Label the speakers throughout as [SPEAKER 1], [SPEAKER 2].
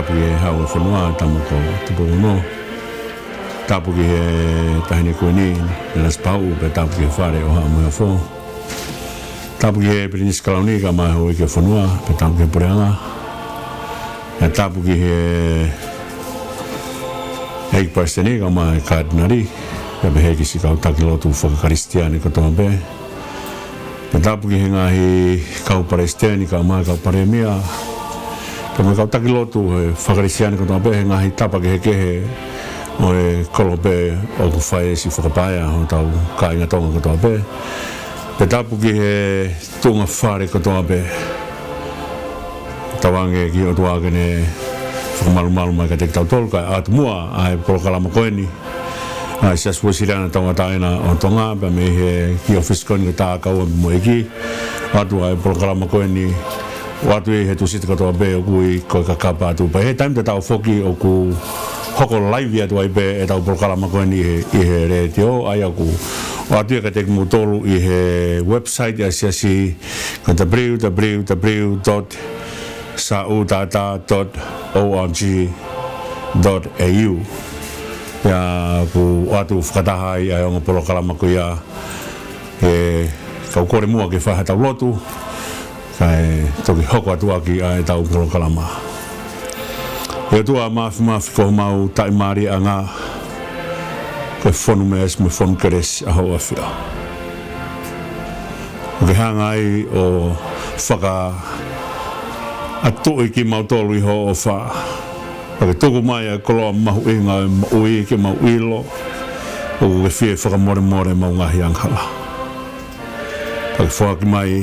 [SPEAKER 1] tapu ke Vahefonua tamu ko tupu no tapu ke tahini kuini nas pau pe tapu ke fare o ha fo tapu ke prinis kaloni ka ma ho ke fonua pe tapu ke pureanga ya tapu ke hei paseni ka ma kadnari ya be hei si ka takilo tu fo kristiani ko tombe pe tapu ke ngaahi ka palestini ka ma ka paremia kama kau taki lotu whakarisiani ko tō pehe ngahi tapa ke o e kolope o ku whae si whakapaia o tau ka inga tonga ko tō pehe pe tapu ki he tunga whare ko tō pehe tawange ki o tuake ne whakamalu mai ka teki tau tolu kai atu mua a he polokalama koeni a Siasi Uēsiliana taunga taina o tonga pe me he ki office koeni ka tā kaua mo eki atu a he polokalama koeni watu he tu sit katoa be o kui ko KAKAPA ATU pa he time te tau foki o ku hoko live atu ai be e tau polokalama ko ni he re tio ai aku watu ka tek mu tolu i he website ya Siasi ko www.sautata.org.au ya ku watu whakatahai ai o polokalama ko ya e kau kore mua ke whaha tau lotu kai toki hoko atua ki ai tau polokalama. E tua mafi ko mau tai mari anga ke fonu mes me fonu keres a ho afia. Ke hanga ai o whaka atu i ki mau tolu i ho o wha. Ke tuku mai a koloa mahu inga ui ke mau ilo o ke fie whaka more mau ngaahi Angahala. Ke whaki mai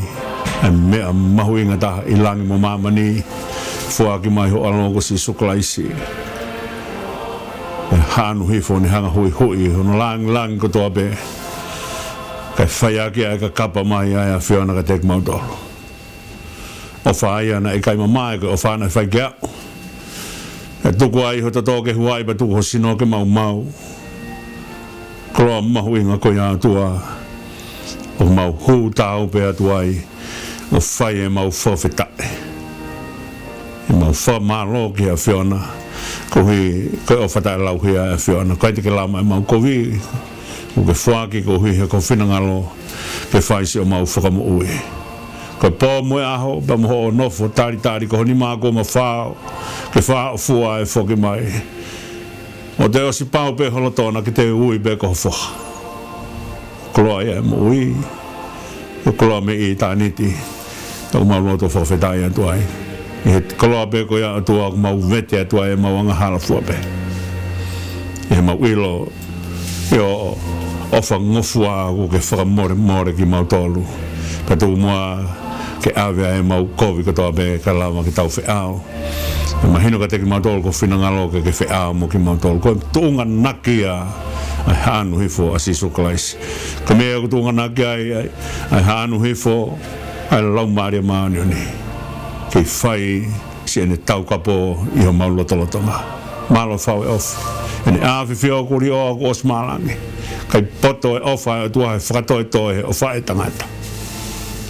[SPEAKER 1] mea mahu inga taha i langi mo mamani fuaki mai ho alongo si sukulaisi hanu hifo ni hanga hui hono langi ko toa be kai whaiaki ai ka kapa mai ai a whiona ka tek mautolo o whaia na i kai mamai ko o whana i whai kia e tuku ai ho tato ke huai pa tuku ho sino ke mau kroa mahu inga ko ia tua o mau hu tau pe atuai o whai e mau whawhetae. E mau whamalo ki a whiona, ko o whatae lau hi a whiona, kai te ke lama e mau kowi, o ke whaki ko hui he ko whinangalo, ke whaisi o mau whakamu ui. Ko pō moe aho, pa moho o nofo, tari, ko honi maa ko ma whao, ke whao fua e whoki mai. O te osi pāu pe holotona ki te ui pe ko whoha. Kloa e mo ui, ko kloa me i tāniti, o mau loto whawhetai atu ai. E koloa pe ko ia atua o mau vete atu ai e mau Angahala fua pe. E mau ilo, e o ofa ngofua ko ke whakamore ki mau tolu. Pa tu mua ke awea e mau kovi katoa pe ka lama ki tau whiao. E mahino ka teki mau tolu ko whinangalo ke whiao mo ki mau tolu. Ko tuunga nakia ai hanu hifo a sisuklaisi. Ka mea ko tuunga nakia ai hanu hifo ai lau maria maani o ni. Kei whai si ene tau kapo i ho mau lotolotonga. Malo whau e ofu. Ene awhi whio kuri o ako os malangi. Kei poto e ofa e tua he whakatoi toe o whae tangata.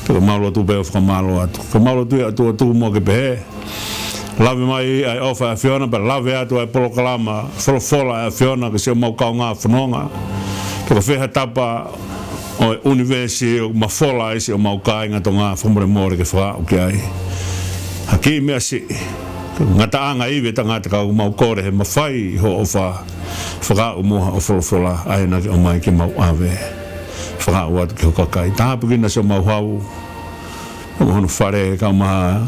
[SPEAKER 1] Tuka mau lotu pe o whakamalo atu. Ka mau lotu e atua tu mo ke pehe. Lawe mai ai ofa e whiona pa lawe atu ai polokalama. Wholofola e whiona ke si o mau kau ngā whanonga. Tuka wheha tapa o universi o mafola isi o mau kāinga to ngā whamore ke whakau ki ai. Haki mea si, ngata anga iwe ta ngata kau mau kore he mawhai ho o whakau moha o wholofola aina ki o mai ki mau awe. Whakau atu ki hokakai. Tāpu kina si o mau hau, o hono whare ka maha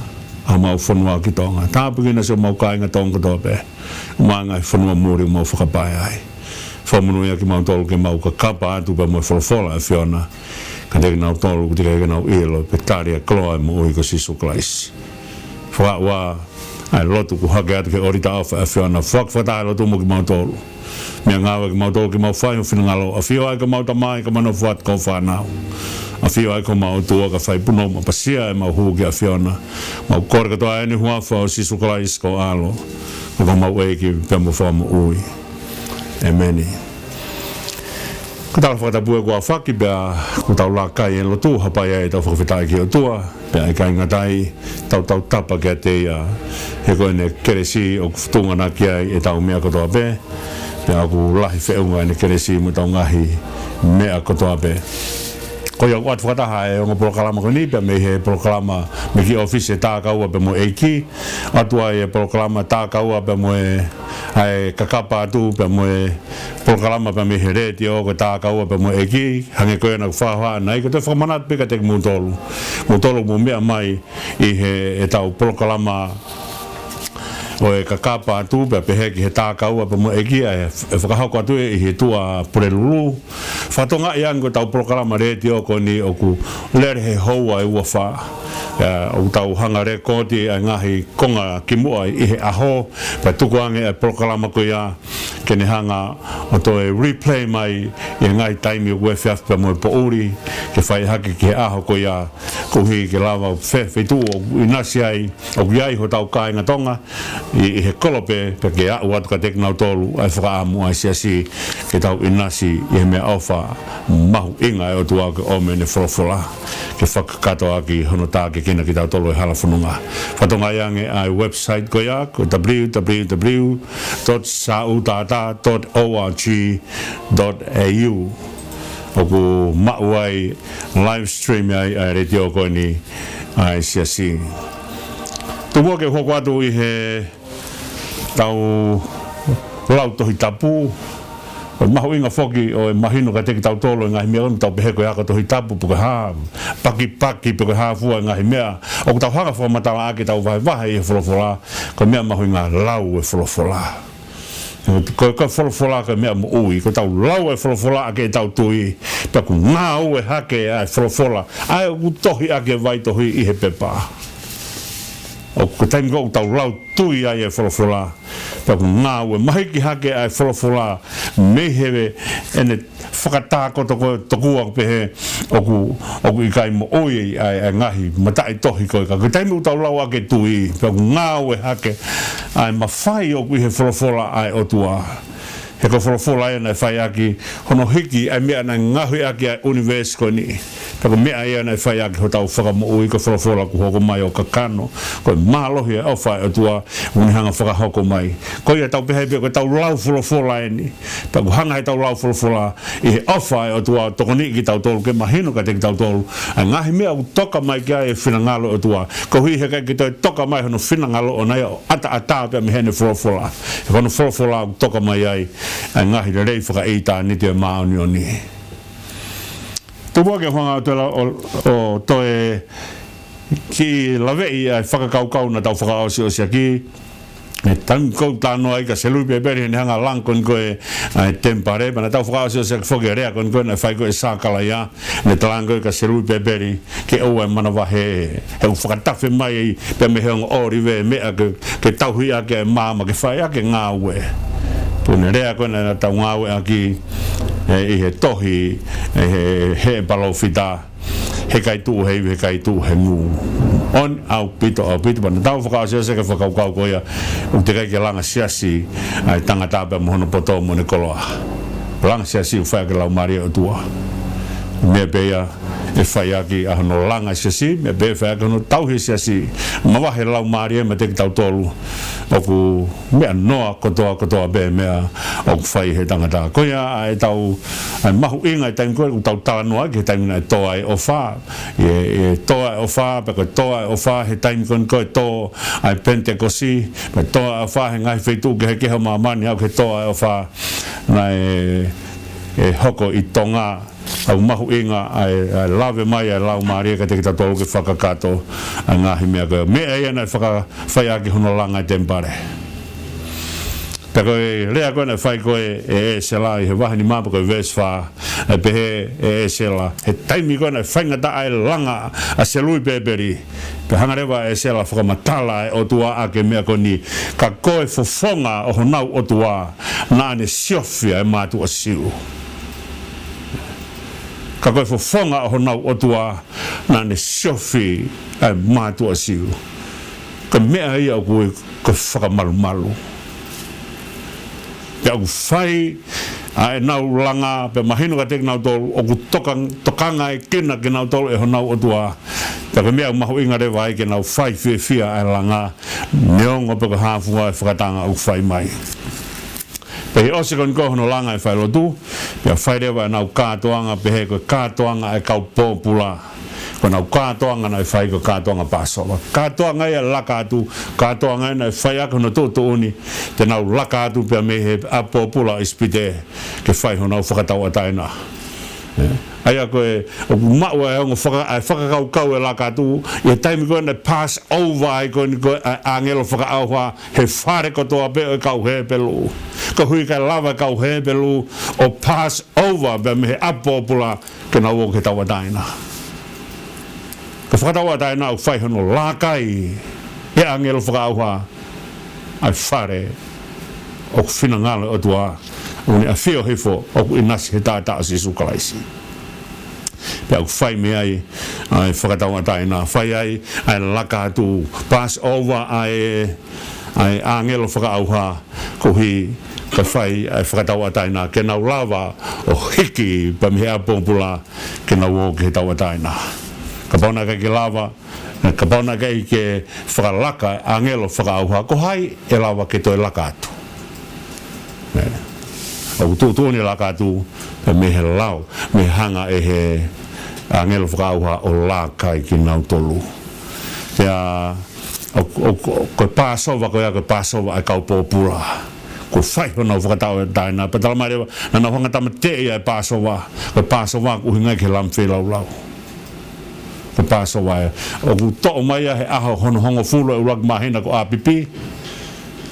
[SPEAKER 1] a mau whanua ki tonga. Tāpu kina si o mau kāinga tonga tope, o maangai whanua muri o mau whakapai ai. Whamunuia ki mau tolu ke mau KAKAPA ATU pa mo wholofola e whiona. Ka teki nau tolu, ka teki nau ilo, pe taria kloa e mo ui ko sisuklaisi. Whakaua ai lotu ku hake atu ke orita awha e whiona. Whakawhatai lotu mo ki mau tolu. Mea ngawa ki mau tolu ki mau whai ho whinangalo. A whio ai ka mau tamai ka mano what ko whanau. A whio ai ka mau tua ka whai puno ma pasia e mau huu ki a whiona. Mau kore ka toa eni huawha o sisuklaisi ko alo. Ko mau eiki pe mo whamu ui. Amen. Ko tau whakatapua kua whaki pia ko tau la kai en lo tu hapai e tau whakawhitai ki o tua pia e kai ngatai tau tapa kia te ia he koe ne keresi o kutungana kia e tau mea kotoa pe pe aku lahi whiunga ne keresi mo tau ngahi mea kotoa pe ko yo wat whakataha e o polokalama ko ni pe me he polokalama me ki office e tā kaua pe mo eiki atua e polokalama tā kaua pe mo e ai KAKAPA ATU pe mo e polokalama pe me he reti o ko tā kaua pe mo eiki hange koe na whaha nai ko te whamanat pe ka te mutolu mo mea mai i he e tau polokalama o e KAKAPA ATU pe heki he tā kaua pe mo eiki e whakahoko atu i he tua purelulu whatonga i ango tau polokalama reti o ko ni o ku lere he houa e ua wha o tau hanga rekodi a ngaahi konga ki mua i he aho pa tuku ange e polokalama ko ia ke ne hanga o to e replay mai i ngai taimi o wefiaf pa mo e po uri ke whai haki ki he aho ko ia ko hi ke lava whewhitu o inasi ai o iai ho tau kāinga tonga i he kolope pe ke au atu ka teknau tolu ai whakaamu ai siasi ke tau inasi i he mea awha mahu inga e o tua ke ome ne wholofola ke whakakato aki hono tā ke kina ki tau tolu e Vahefonua whatonga iange ai website ko ia ko www.sautata.org.au o ku mauai live stream ai reti o koe ni ai siasi tumo ke hoko atu i he tau lau Tohitapu o mahu inga foki o e mahino ka teki tau tolo ngahi mea onu tau peheko e Ako Tohitapu puke haa paki puke haa fua ngahi mea o ku tau hanga fua matala ake tau vahe i he wholofola ko mea mahu inga lau e wholofola ko wholofola ka mea mo ui ko tau lau e wholofola ake tau tui pa ku ngā ue hake ai wholofola ai o ku tohi ake vai tohi i he pepa o ko taimi ko tau lau tui ai e wholofola pa ku ngā ue mahiki hake ai wholofola me hewe ene whakatako tokua pehe o ku i kai mo oi ai ngahi matai tohi koe ka taimi tau lau ake tui pa ku ngā ue hake ai mawhai o ku i he wholofola ai o tua he ko wholofola e nei whai aki hono hiki ai mea nei ngahui aki ai universe ko ni ka ko mea e nei whai aki ho tau whakamo ui ko wholofola ku hoko mai o kakano ko mālohi e au whai o tua unihanga whakahoko mai ko ia tau pehebe ko tau lau wholofola e ni pa ku hanga he tau lau wholofola i he au whai o tua toko ni ki tau tolu ke mahino ka teki tau tolu ai ngahi mea u toka mai ki ai e whinangalo o tua ko hui he kai ki toi toka mai hono whinangalo o nei o ata pia mi hene wholofola he kono wholofola u toka mai ai ai ngahi le rei whakaeita ni te maoni o ni tupua ke whanga o toe ki lawei ai whakakaukau na tau whakaosi ki e tankou tāno ai ka selui peperi ni hanga langkon koe ai tempare mana tau whakaosi o whoke rea kon koe na whai koe sākala ia ne talango ka selui peperi ke au ai mana wahe he whakatafe mai pe me heongo ori we mea ke tauhi ake māma ke whai ake ngā ue pune rea koe na tau ngā ue aki i he tohi he palo fita he kai tu he ngu on au pito pana tau whakaosio se ka whakaukau koia u te kai ke langa siasi ai tangata pe mohono poto mo ne koloa langa siasi u whai ke lau maria o tua mea pea e whai aki a hono langa siasi mea pea whai aki hono tauhi siasi mawahe lau maria me teki tau tolu oku mea noa kotoa be mea oku whai he tangata koia ai tau ai mahu inga i taimi koe u tau tānoa ki he taimi na e toa e o wha e toa e o wha peko toa e o wha he taimi koe tō ai pentekosi pe toa e o wha he ngai whaitu ke he keho mamani au ke toa e o wha na e hoko i tonga au mahu inga ai lawe mai ai lau maria ka te kita tolu ke whakakato ai ngāhi mea koe mea ia nei whai aki hono langa i tempare pe koe lea koe nei whai koe e ESELA i he wahini māpa koe veswha e pehe e ESELA he taimi koe nei whaingata ai langa a selui peperi pe hangarewa ESELA whakamatala e o tua ake mea koe ni ka koe fofonga o honau o tua na ane siofia e mātu o siu ka koe fofonga o honau o tua na ne siofi ai mātua siu ka mea ia o koe whakamalu pe au whai ai nau langa pe mahino ka teki nau tolu o ku tokanga e kena ke nau tolu e honau o tua Taka mea mahu inga re vai ke nau whai whia ai langa neongo paka hāfua e whakatanga au whai mai. Pehi ose kon kohono langa e whai lotu, pia whai rewa e nau kātoanga pehe koe kātoanga e kau pōpula. Ko nau kātoanga na e whai ko kātoanga pāsoa. Kātoanga e laka atu, kātoanga e na e whai ako no tōtu uni, te nau laka atu pia mehe a pōpula ispite ke whai ho nau whakatau ataina. Aia koe, o maua e ongo whakakau e laka tu, i taimi koe na pass over ai koe ni koe angelo whakaauha, he whare kotoa pe o kau he pelu. Ko hui kai lava kau he pelu, o pass over pe me he apopula ke na uo ke taua taina. Ka whakataua taina au whai hono lakai, he angelo whakaauha, ai whare, o whinangale o tua, uni a whio hifo, o inasi he tātaa si sukalaisi. Pea ku whai me ai whakataunga taina, whai ai laka atu, pass over ai angelo whakaauha, ko hi ka whai whakataunga taina, ke nau lava o hiki pa mihe a pōpula ke nau o ke taua taina. Ka pauna kai ke lava, ka pauna kai ke whakalaka angelo whakaauha, ko hai e lava ke toi laka atu. O tūtūni laka atu, me he lau, me hanga e he angelo whakauha o lākai ki nau tolu. Pea, koe pāsova, koe a koe pāsova ai kau pōpura. Koe whai hona o whakatau e taina. Pe tala mai rewa, nana honga tama te ia e pāsova. Koe pāsova uhingai ke lamwhi lau lau. Koe pāsova e. O ku to'o mai a he aho hono hongo fulu e urak mahina ko apipi.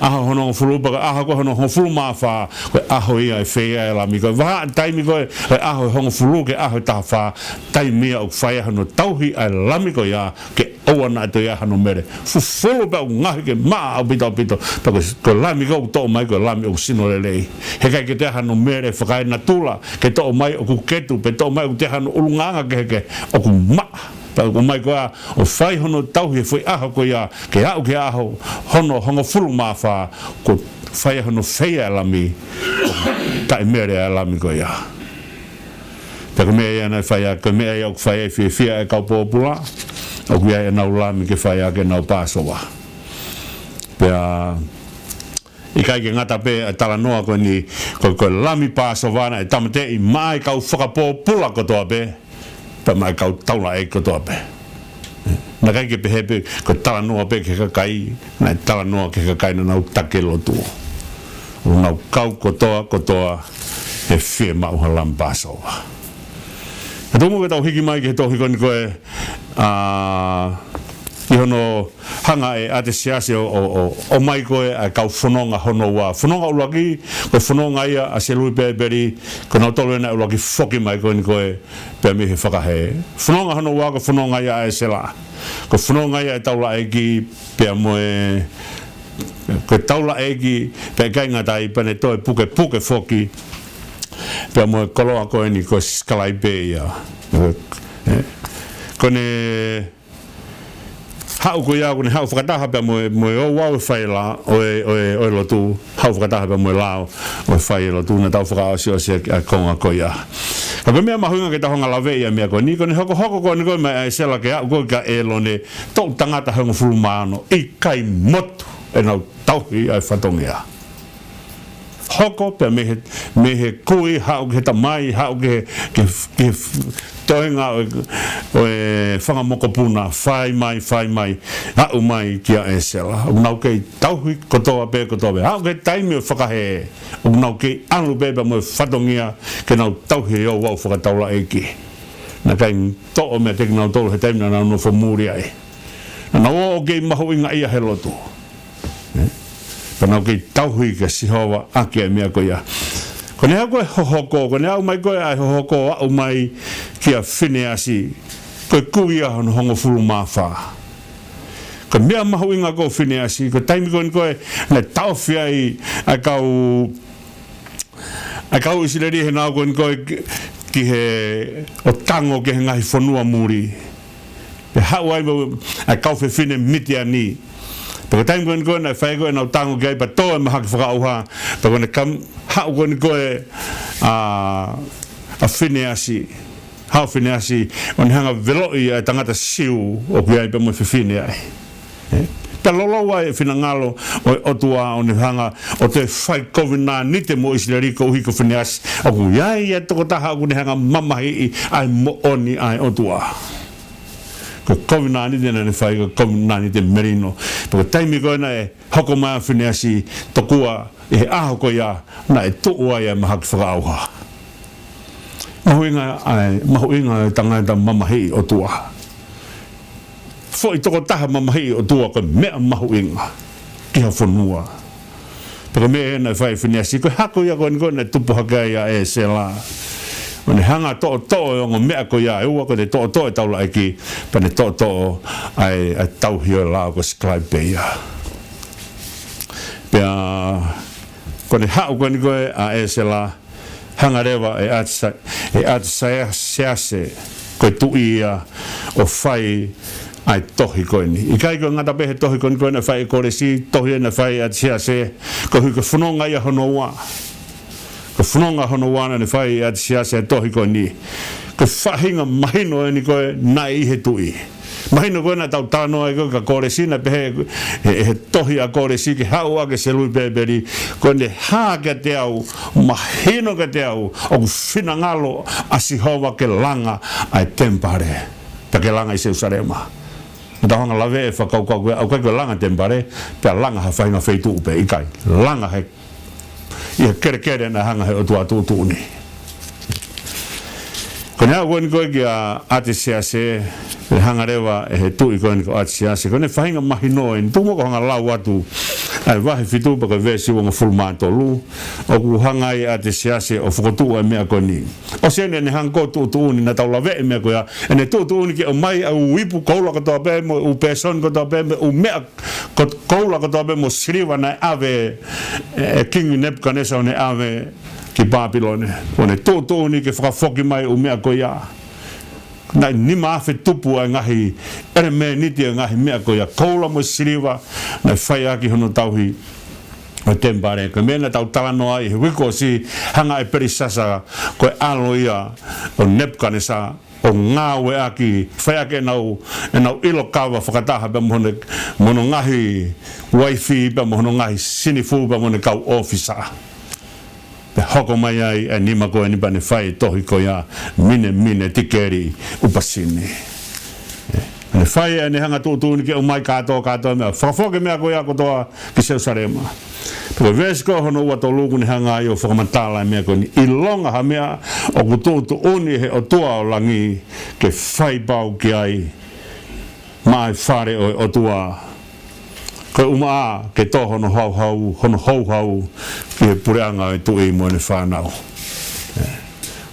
[SPEAKER 1] Aho hono fulu baka aho ko hono fulu mafa ko aho ia e fea e la mi ko va taimi ko aho hono fulu ke aho tafa taimi o fai hono tauhi ai la mi ko ia ke oana to ia hono mere fulu ba ngaahi ke ma o bito tako ko la mi ko to mai ko la mi o sino lelei he kai ke te hono mere fakai na tula ke to mai o ku ketu pe to mai o te hono ulunganga ke o ku ma pa ko mai ko o fai hono tauhi foi aho ko ia ke aho hono fulu mafa ko fai hono feia lami ta mere lami ko ia ta me ia na fai ko me ia ko fai fia e ka popula o ku ia na lami ke fai ke na pasowa pea i kai ke ngata pe tala noa ko ni ko lami pasowa na tamate i mai ka whakapopula ko toa pe pa mai kau taula e ko toa pe. Na kai ke pehepe ko tala noa pe ke kakai, na tala noa ke kakai na nau takelo tu. O nau kau kotoa e whie mau halam pasowa. E tōmu ke tau hiki mai ke tohi koni koe i hono hanga e ate siasi o mai koe a kau whanonga hono wa. Whanonga ulaki, koe whanonga ia a se lui pēperi, ko nau tolu ena ulaki whoki mai koe ni koe pēr mihi whakahe. Whanonga hono wa ko whanonga ia a ESELA. Ko whanonga ia e taula eki pēr moe, ko taula eki pēr kainga tai pane toi puke whoki, pēr moe koloa koe ni koe skalai pē ia. Kone hau ko ia ko ne hau whakataha pe mo o wau whai la o lotu hau whakataha pe mo lao o whai lotu na tau whakaasio se a konga ko ia ka pe mea mahunga ke tahonga lawe ia mea ko ni ko ne hokohoko ko ni ko mai ESELA ke au ko ka elone tau tangata honga fulumano i kai motu e nau tauhi ai whatongia hoko pe mehe kui hau ke tamai hau ke toenga o e whangamoko puna whai mai hau mai kia ESELA o nau kei tauhi kotoa pe hau ke taimi o whakahe o nau kei anu beba mo whatongia ke nau tauhi o wau whakataula eki na kai to'o mea teki nau tolu he taimi na nau no whamuri ai na nau o kei mahu inga ia he lotu nau kei tauhi ke sihowa aki ai mea ko ia ko ne hau koe hohoko ko ne hau mai koe ai hohoko au mai kia Siasi koe kuia hono hongo fulu mawha ko mea mahu inga ko Siasi ko taimi koe na tauwhia ai kau Uēsiliana he nau koe ki he o tango ke he Vahefonua muri pe hau ai kau whine mitia ni Pako taimi koe na whai koe nau tango ki ai pa toa ma haki whakaauha pako ne kam hau koe a Siasi hau finasi on hanga veloi ai tangata siu o kia pe mo fifine ai ta lolo wa finangalo o tua on hanga o te fai kovina ni te mo isleri ko hi ko finasi o ya ya to ta ha ku hanga mama hi ai mo oni ai o tua ko kovina ni ne fai ko kovina ni te merino to taimi ko na hoko ma finasi to kua e aho ko ya na e tu wa ya ma hak fa auha mahuinga tangata mamahi o tua fo i toko taha mamahi o tua ko mea mahuinga ki Vahefonua pero me na fai finesi ko hako ya ko na tupu haka ya ESELA Mane hanga to o ngo mea ko ya e ua ko te to e taula aki pa ne to ai tau hio la ko scribe pe ya pea ko ne hau ko ni ko a ESELA hanga rewa e atsa Siasi ko tu ia o fai ai tohi koini i kai ko ngata pe tohi koini ko na fai ko le si tohi na fai at Siasi ko hu ko funonga ia honoa ko funonga honoa na fai at Siasi tohi koini ko fahinga mahino ni ko nai he tui mahino ko na tau tano ai ko ka le si na pe he tohi a ko le si ke haua ke selu beberi ko ne ha ke te au mahino ke te au o finangalo asihova ke langa ai tempare ke langa i Jerusalema ta hanga lave fa kau au ka langa tempare pe langa ha fainga feitu pe ikai langa he ia kere na hanga he o tu ni ko na won ko ia ate Siasi hanga rewa e tu i ko ate Siasi ko ne fainga mahino en tu mo ko hanga lau atu ai vahe fitu pa ko vesi wonga fulmato lu o ku hanga i ate Siasi o fokotu e mea ko ni o sene ne hanga tu ni na tau lave mea ko ya ene tu ni ki o mai au wipu koula ko to pe mo u person ko to pe u mea ko koula ko to pe mo sriva na ave king Nebukadnezar ne ave ki Babylone one to ni ke foki mai o mea ko ya na ni ma fe tupu a ngaahi ere me ni te ngaahi mea ko ya koula mo sriva na fai aki hono tauhi o tempare ko mena tau talano ai he wiko si hanga e perisasa ko alo ia o Nebukadnezar o ngawe aki fai ake nau ilo kawa whakataha pe mono ngaahi wifi pe mono ngaahi sinifu pe mono kau officer pe hoko mai ai e nima koe ni bane fai tohi ko ya mine tikeri upasini ne fai e ne hanga tutu ni ke o mai kato mea whakafoke mea koe ako toa ki Jerusalema pe vesko hono ua to luku ni hanga ai o whakamantala mea koe ni ilonga ha mea o kututu uni he o tua o langi ke fai pau ki ai mai whare o tua ko uma ke to hono hau ke pureanga e tu e mo ne whanau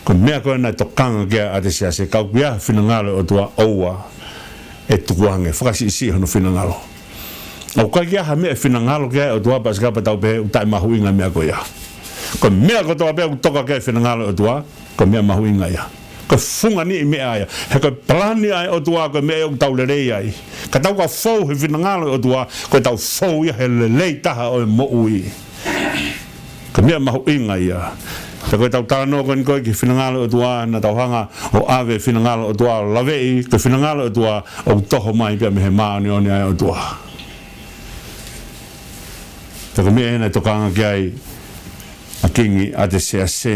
[SPEAKER 1] ko mea ko na to kanga ke ate Siasi kau kia finangalo o tua oua e tukuange whakasi isi hono finangalo o kai kia ha mea finangalo ke o tua paskapa tau pe utai mahuinga mea ko ia ko mea ko toa pe utoka ke finangalo o tua ko mea mahuinga ia ko funga ni mea ia he ko plani ai o tua ko mea o tau lerei ai ka tau ka fou he finangalo o tua ko tau fou ia he lelei taha o mo ui ko mea mahuinga ia ta ko tau tano ko ni ko ki finangalo o tua na tau hanga o ave finangalo o tua lavei ko finangalo o tua o toho mai pe me he maani oni ai o tua ta ko mea na tokanga ki ai a kingi ate Siasi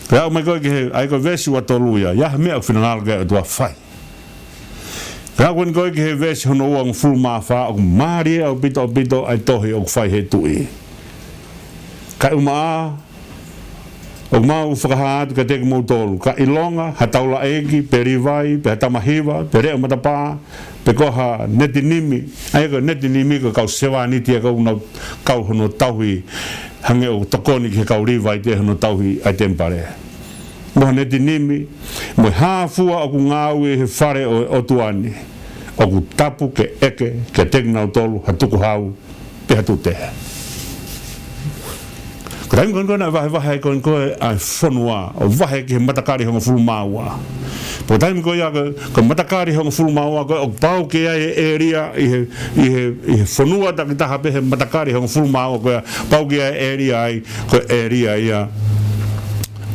[SPEAKER 1] Pea mai koe ke ai koe vesi wa toluia ya mea finangalo ke tua fai pea koe koe ke vesi hono ua ngfulu mawha o maari au pito ai tohi o fai he tui ka umaa o mau whakahaatu ka teke mou tolu ka ilonga ha taula eki pe rivai pe hatamahiwa pe reo matapa pe koha neti nimi ai ko neti nimi ko kau sewa niti kau hono tauhi hange o tokoni ke kau rivai te hono tauhi ai tempare mo neti nimi mo hafua o ku ngāui he whare o tuani o ku tapu ke eke ke teke nau tolu hatuku hau pe hatu tehe ko taimi koe vahe koe ai whanua o vahe ki he matakari honga fulu maua po taimi koe ko matakari honga fulu maua koe o pau ke ai area i he whanua takitaha pe he matakari honga fulu maua koe pau ke ai area ai koe area ia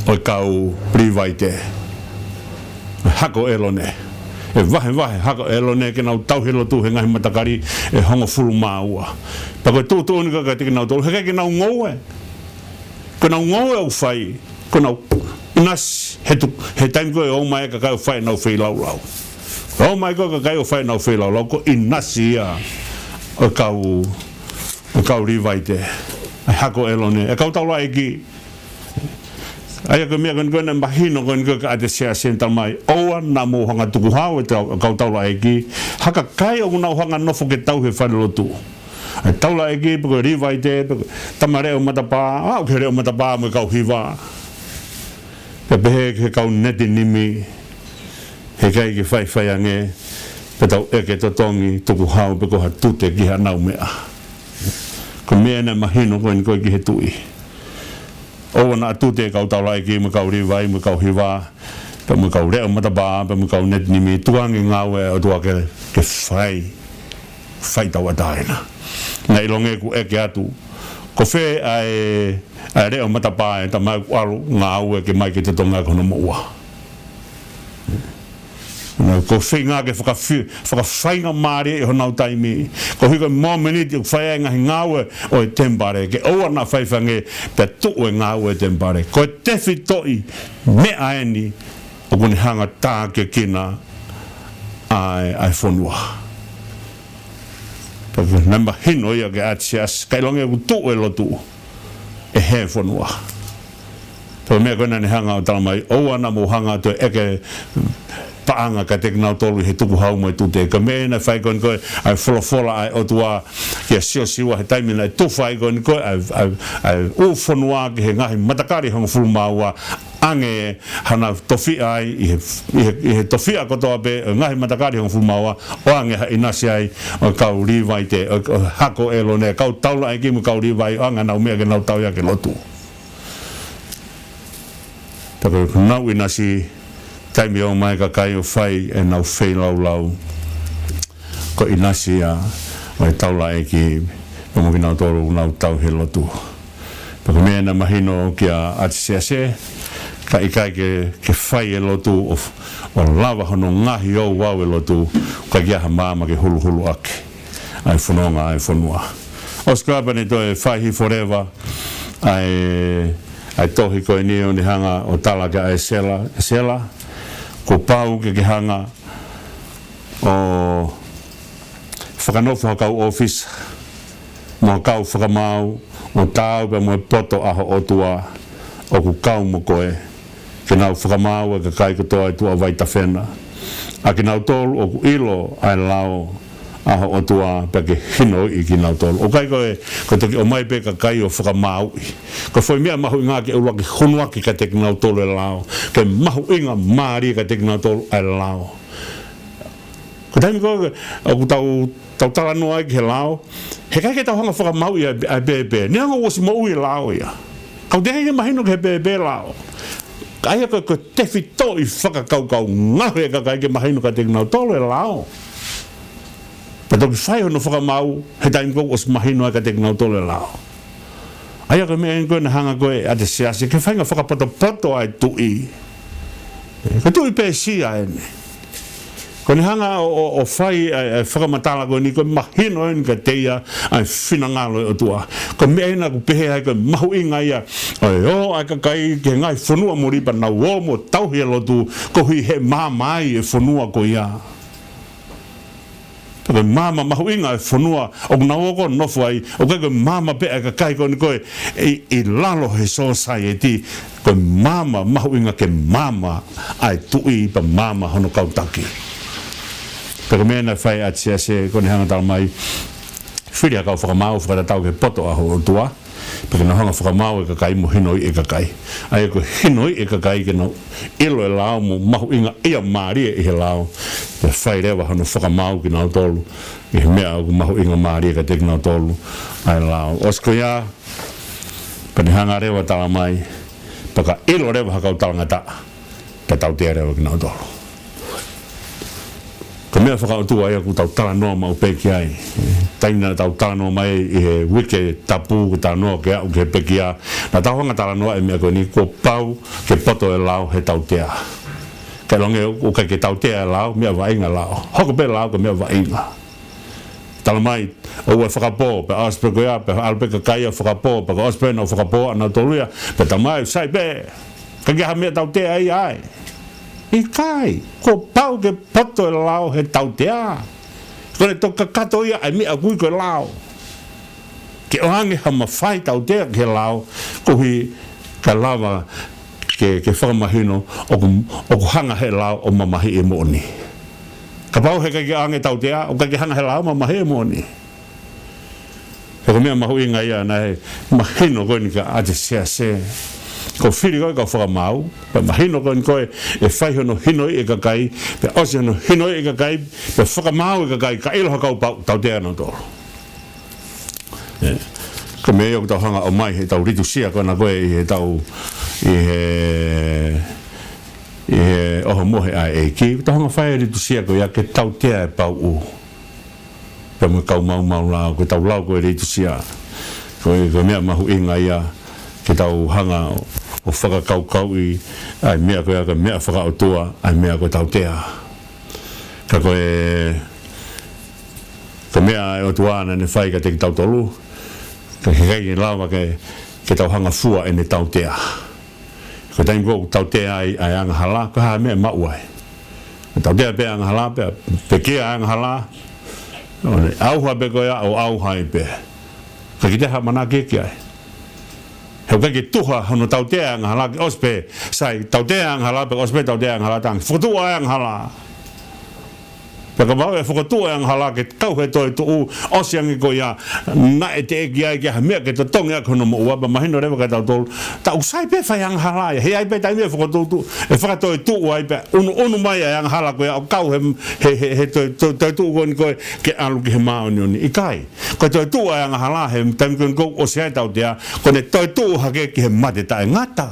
[SPEAKER 1] o kau privaite hako elone e vahe hako elone ke nau tauhilo tu he ngahi matakari e hongo fulu maua pa ko tu ni ka te nau tolu he ke nau ngoe ko nau ngoe au fai ko nau inas he time ko o mai ka ka fai nau fei lau o mai ko ka ka fai nau fei lau ko inasia o kau rivaite hako elone e kau tau lai ki ai ko mea kon na mahino kon ko ate Siasi tamai o na mo hanga tuku hau e kau tau lai ki haka kai o na hanga nofo ke tau he whanelo tu ai tau lai ki ko rivaite tamare o matapa au ke reo matapa mo kau hiva pe behe ke kau neti nimi he kai ke whai ange pe tau eke totongi tuku hau pe ko ha tute ki ha nau mea ko mea na mahino kon ko ki he tui o na tute kau tau lai ki mo kau rivai mo kau hiva pe mo kau reo matapa pe mo kau neti nimi tuangi ngawe o tua ke whai tau ataina na ilonge ku eke atu ko fe ai reo matapa e tamai alu ngawe ke mai ke te tonga kono mo ua ko whinga ke whakawhainga maari e honau taimi ko hiko momeniti o whaianga hi ngawe o e tempare ke oa na whaifange pe tuu e ngawe e tempare ko e tefi toi me aeni o kuni hanga tā ke kina ai whonua namba hino ia ke atias kai longe ku tuu e lotu e he whonua to mea kona ni hanga o talamai oa na mo hanga to eke paanga ka te nau tolu he tuku hau mai tute ka mena whai kon koe ai whola ai o tua kia siwa he taimina tu whai kon koe ai uwhanua ki he ngahi matakari hongo fulu maua ange hana tofi ai i he tofi a kotoa pe ngahi matakari hongo fulu maua o ange ha inasi ai o kau riwai te o hako elone kau taula ai kimu kau riwai o anga nau mea ke nau tau ia ke lotu tako nau inasi taimi o mai ka kai o whai e nau whai lau ko inasi a o e taula e ki o mo ki nau tolu nau tau he lotu pako mea na mahino ki a ati Siasi ka ikai ke whai e lotu o lava hono ngaahi o wau e lotu ka ki aha māma ke hulu ake ai whanonga ai whanua o skrapa ni to e whai hi forever ai tohi koe ni o ni hanga o tala ke a ESELA ko pau ke hanga o whakanofo hakau office mo kau whakamau mo tau pe mo poto aho otua o ku kau mo koe ke nau whakamau e ka kai kotoa i tua waita whena a ke nau tolu o ku ilo ai lao aho otua pe ke hino i ki nau tolu o kai koe ko toki o mai pe ka kai o whakamau ko foi mea mahu inga ke ula ki hunua ki ka teki nau tolu e lao ke mahu inga maari ka teki nau tolu e lao ko taimi ko o ku tau tala noa ki he lao he kai ke tau hanga whakamau i a bebe ni anga wosi mo ui lao ia kau tehe ke mahino ke he bebe lao kai ko tefi to i whakakau ngahe ka kai ke mahino ka teki nau tolu e lao pa toki whai hono whakamau he taimi ko os mahino ka teki nau tolu e lao ai ko me en ko na hanga ko ate Siasi ke whainga whakapoto ai tui ko tui pe sia ene ko ni hanga o whai whakamatala ko ni ko mahino en ka teia ai whinangalo o tua ko me ena ko pehe ai ko mahu inga ia ai o ai ka kai ke ngai whanua moripa na uomo tauhi alotu ko hui he mamai e whanua ko ia ko mama mahu inga e whanua o na oko nofo ai o kai ko mama pe ka kai ko ni ko i lalo he society ko mama mahu inga ke mama ai tui pa mama hono kautaki pero mena fai a Siasi ko ni hanga tal mai filia ka whakamau whakatau ke poto aho o tua porque na hanga whakamau e ka kai mo hinoi e ka kai ai ko hinoi e ka kai ke no ilo e lao mo mahu inga ia maria i he lao te whai rewa hano whakamau ki nau tolu i he mea o mahu inga maria ka teki nau tolu ai lao osko ia pa ni hanga rewa tala mai paka ilo rewa hakau tala ngata pa tau tea rewa ki nau tolu ka mea whakautua ia ku tau tala noa mau peki ai taina tau tala noa mai i he wike tapu ku tala noa ke au ke peki a na tau hanga tala noa e mea koe ni ko pau ke poto e lao he tau tea Ka longe o ka ke tau te lao mea vainga lao. Hoko pe lao ka mea vainga. Tala mai o e whakapo pe aspe ko ia pe alpe ka kai whakapo pe aspe no whakapo ana toluia pe tamai sai pe ka ke ha mea tau te ai ai. I kai ko pau ke poto e lao he tau te a. Ko le toka kato ia ai mea kui ko lao. Ke ohange ha mawhai tau te ke lao ko hi ka lava ke whakamahino o ku hanga he lao o mamahi e mooni. Ka pau he ke ange tau te a o ka ke hanga he lao mamahi e mooni. He ko mea mahu inga ia na he mahino koe ni ka ate sea se. Ko whiri koe ka whakamau, pa mahino koe ni koe e whaihono hino i e ka kai, pe osi hono hino i e ka kai, pe whakamau i ka kai, ka iloha kau pau tau te ana toro. Ko mea iok tau hanga o mai he tau ritu sia koe na koe i he tau i he oho mohe ai e ki tau hanga whae ritu sia koe ia ke tau tea e pau u pe mo kau mau lao koe tau lau koe ritu sia koe mea mahu inga ia ke tau hanga o whakakau i ai mea koe aka mea whakautua ai mea koe tau tea ka koe mea e o tuana ne whai ka te tau tolu ka kei lawa ke tau hanga fua e ne tau tea. Ko taim ko tau tea ai Angahala, ko ha mea mauai. Tau tea pe Angahala, pe kia Angahala, auha pe koia o auha i pe. Ka ki te ha mana ke kia ai. Heu ke tuha hono tau tea Angahala, ke ospe, sai tau tea Angahala, pe ospe tau tea Angahala tang, whukatua Angahala. Peka mau e whakatua Angahala ke kau he toi tuu osiangi ko ia na e te eki ai kia mea ke to tongi ako no mo ua pa mahino rewa ka tau tolu ta usai pe whai Angahala ia he ai pe tai mea whakatoi e whakatoi tuu ai pe unu mai ai Angahala ko ia o kau he toi tuu ko ni koe ke alu ki he mao ni oni i kai ko toi tuu ai Angahala he taimi ko ni kou osiai tau tea ko ne toi tuu hake ki he mate tae ngata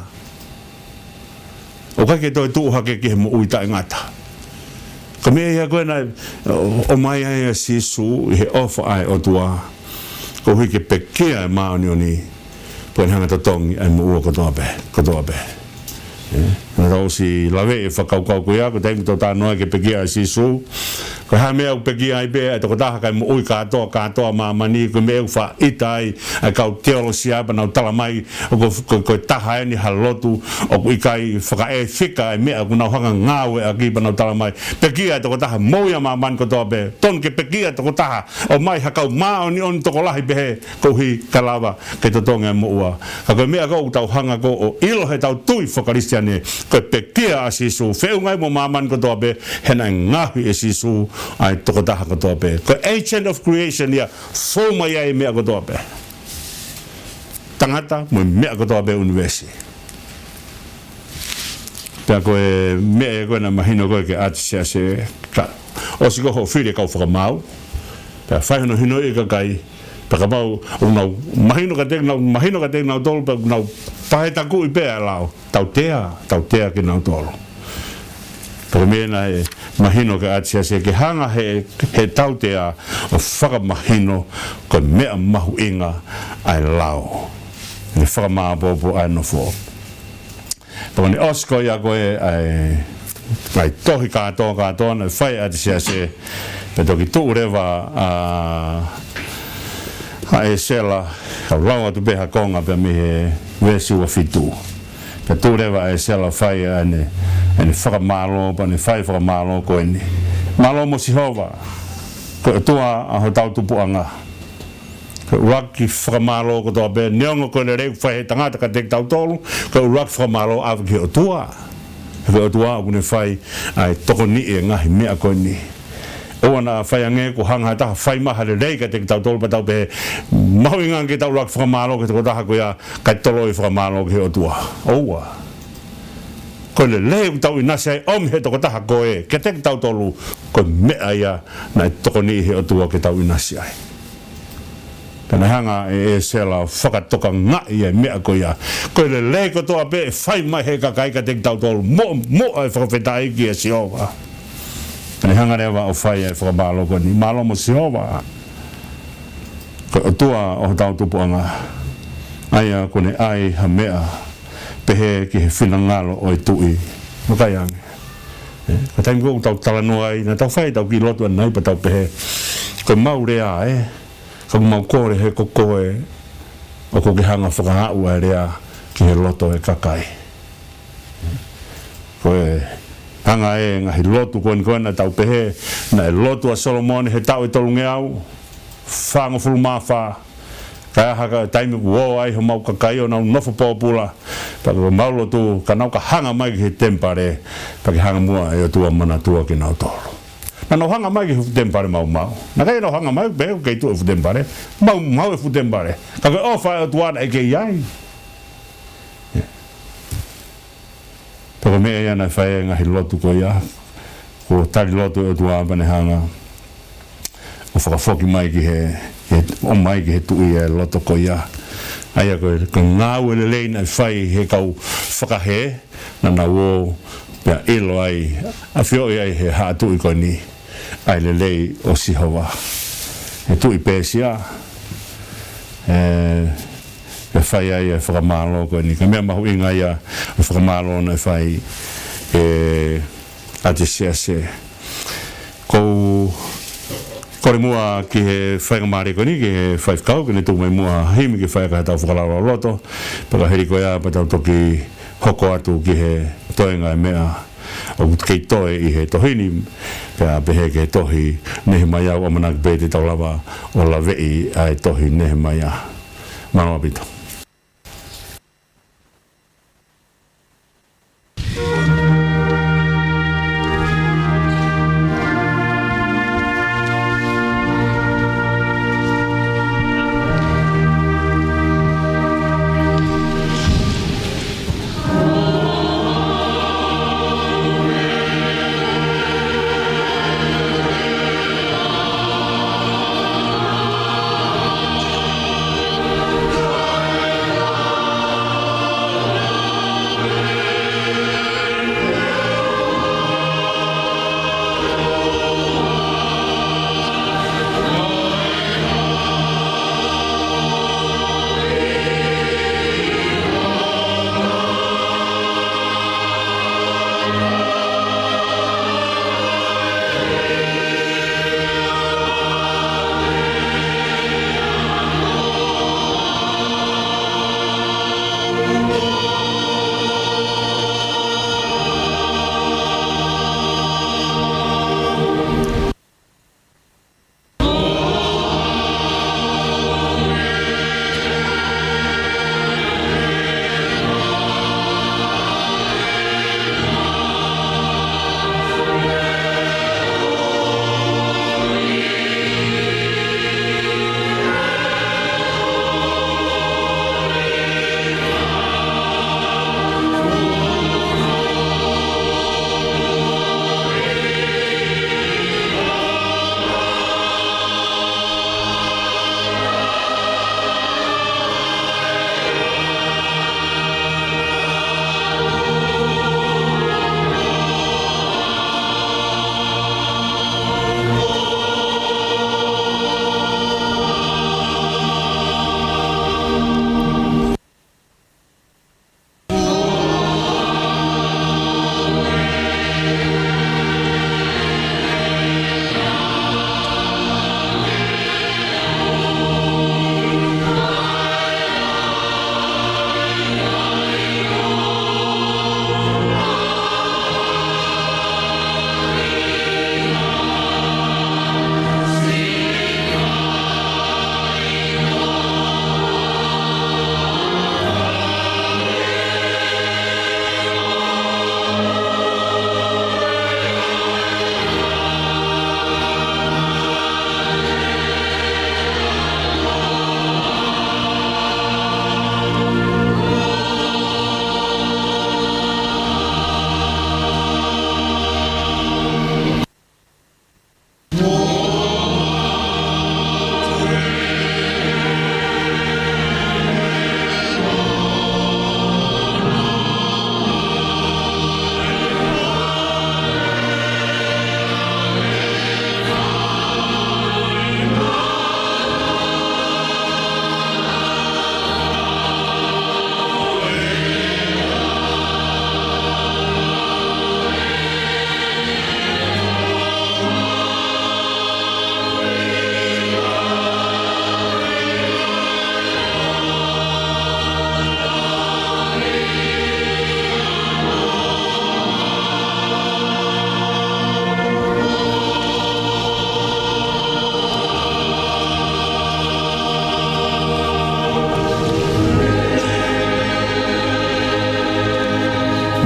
[SPEAKER 1] o kai ke toi tuu hake ki he mo ui tae ngata. Ka mea ia koe na o mai ai a sisu i he ofa ai o tua ko hui ke pekea e maa ni oni po en hanga tatongi ai mo ua katoa pe na tau si lawe e whakaukau ko ia ko taimi tau tā noa ke pekea a sisu ko ha mea u pekea ai pe ai toko taha kai mo ui katoa maa mani ko mea u wha ita ai kau teolosi apa nau tala mai ko taha e ni halotu o ku ikai whaka e whika ai mea ku nau hanga ngāwe a ki pa nau tala mai pekea ai toko taha mouia maa mani katoa pe ton ke pekea toko taha o mai hakau maa o ni on toko lahi pe he ko hui kalawa ke totonga mo ua ka koe mea kou tau hanga ko o ilo he tau tui whakaristiane ko pekea a sisu whiungai mo maa mani katoa pe hena ngaahi e sisu ai toko taha katoa pe ko agent of creation ia fōma ia e mea katoa pe tangata mo mea katoa pe universi pea koe mea e koe na mahino koe ke ati Siasi o si koho whiri kau whakamau pea whaihono hino i ka kai peka pau unau mahino ka tek nau tolu pea unau pahetaku i pea lao tau tea ki nau tolu peka mea na e mahino ka ati Siasi ke hanga he tau tea o whakamahino ko mea mahu inga ai lao ni whakamaa popo ai no fo peka ni osko ia koe ai tohi katoa na whai ati Siasi pe toki tuu rewa a ESELA au laua tu peha konga pe mi he wesi ua fitu pe tuu rewa ESELA whai ane whakamalo pa ni whai whakamalo ko eni malo mo sihova ko tua aho tau tupuanga ko uraki whakamalo ko toa pe neongo ko ne reu whai he tangata ka tek tau tolu ko uraki whakamalo awa ki o tua o ne whai ai toko ni e ngahi mea ko eni o na whai ange ko hanga taha whai maha le rei ka tek tau tolu pa tau pe mahuinga ke tau uraki whakamalo ke toko taha ko ia kai tolo i whakamalo ki o tua oua ko le leu tau inasi ai om he toko taha ko e ke tek tau tolu ko mea ia na toko ni he o tua ke tau inasi ai Pena hanga e ESELA whakatoka ngai e mea ko ia. Ko le le ko toa pe whai mai he kakai ka tek tau tolu mo ai whakawhetai ki e Siova. Pena hanga rewa o whai e whakamalo ko ni malo mo Siova. Ko o tua o tau tupuanga. Aia ko ne ai ha mea pehe ki he whinangalo o i tui. Mukai ange. ka taimi ko tau tala noa ai na tau whai tau ki lotu anai pa tau pehe ko maurea ka mau kore he kokoe o ko ke hanga whakaau a rea ki he loto e kakai ko hanga ngahi lotu koen na tau pehe na e lotu a Solomoni he tau e tolunge au whanga fulu mawha kaya haka taimi wo ai ho mau kakai o nau nofo pōpula pa ko mau lotu ka nau ka hanga mai ki he tempare pa ki hanga mua e o tua mana tua ki nau tolo na no hanga mai ki fu tempare mau na kai no hanga mai be ke tu fu tempare mau e fu tempare ka ko ofa o tua e ke ai pa me ia na fai ngahi lotu ko ia ko tari lotu o tua bane hanga o whakafoki mai ki he o mai ki he tui e loto ko ia aia ko ngāu ele leina whai he kau whakahe na na wo pia ilo ai a whio ai he hātui ko ni ai le lei o sihowa he tui pēsia e whai ai e whakamalo ko ni ka mea mahu inga ia o whakamalo na whai a te Siasi ko kore mua ki he whaingamari ko ni ki he whaifkau ki ne tū mai mua HIMI ki whaika he tau whakalara o loto paka heri ko ia pa tau toki hoko atu ki he toenga e mea o kei toe i he tohini pia pehe ki he tohi nehi mai au o manak pe te tau lava o la vei ai tohi nehi mai a manoa pito.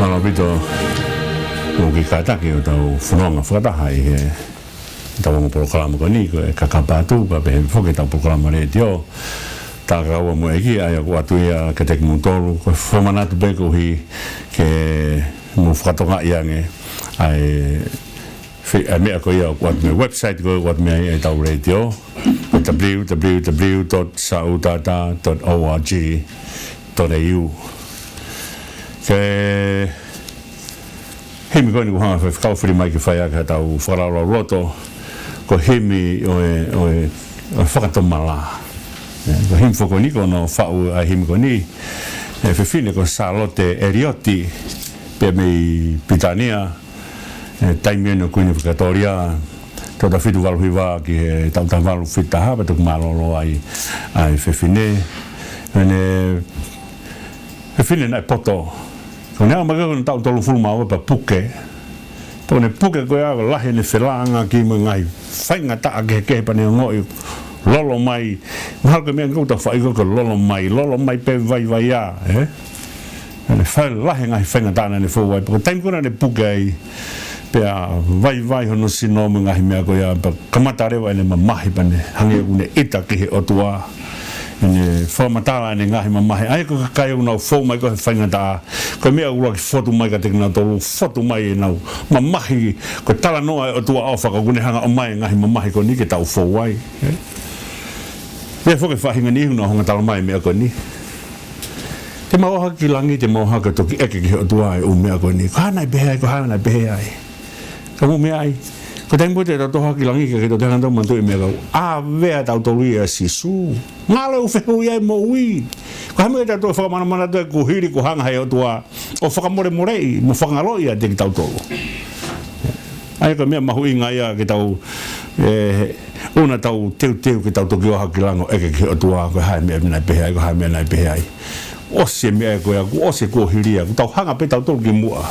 [SPEAKER 1] Malo bito o ki kataki o tau whanonga whakatahai he tau mo polokalama ko ni ko e KAKAPA ATU pa pe whoke tau polokalama re tio tā kaua mo eki ai ako atu ia ke teki mutolu ko whamanatu beko hi ke mo whakatonga iange ai mea ko ia ko atu me website ko atu mea ai tau re tio www.sautata.org.au ke HIMI ko ni ko hanga whakau whiri mai ki whaiaka tau whakararo roto ko HIMI o whakatomala ko HIMI whako ni ko no whau a HIMI ko ni whiwhine ko Salote Erioti pe mei Pitania taimia no kuini whakatoria tota whitu walu hiwa ki he tauta walu whita hapa tuk malolo ai whiwhine whiwhine nai poto ko nea maga ko tau tolu fulu maua pa puke po ne puke ko ia lahi ne whelanga ki mo ngai whainga taa ke pa ne ngoi lolo mai mahalko mea ngauta whaiko ko lolo mai pe vai a ne whai lahi ngai whainga taa ne whauai po taim kona ne puke ai pea vai hono sino mo ngai mea ko ia pa kamata rewa ne mamahi pa ne hangi une ita ki he otua ne formatala ne ngahi mamahe ai ko kai una fo mai ko whainga ta ko mea ua ki foto mai ka tekna tolu foto mai na mamahi ko tala noa o tua ofa ko ne hanga o mai ngahi mamahi ko ni ke tau fo wai me fo ke whahinga ni huna honga tala mai mea ko ni te maoha ki langi te maoha ka toki eke ki o tua ai o mea ko ni ko hana behe ai ka mu mea ai ko tengo te toha ki langi ke to te hanga mantu me ka a vea tau tolu ia sisu ngale u fehu ia mo ui ko hame te to fa mana te ku hiri ku hanga he o tua o fa more mo fa ngalo ia te tau tolu ai ko me mahu inga ia ke tau una tau teu ke tau toki o haki lango eke ki o tua ko hai me nai pehe ai ko hai me nai pehe ai o se me ko ia o se ko hiri ia tau hanga pe tau tolu ki mua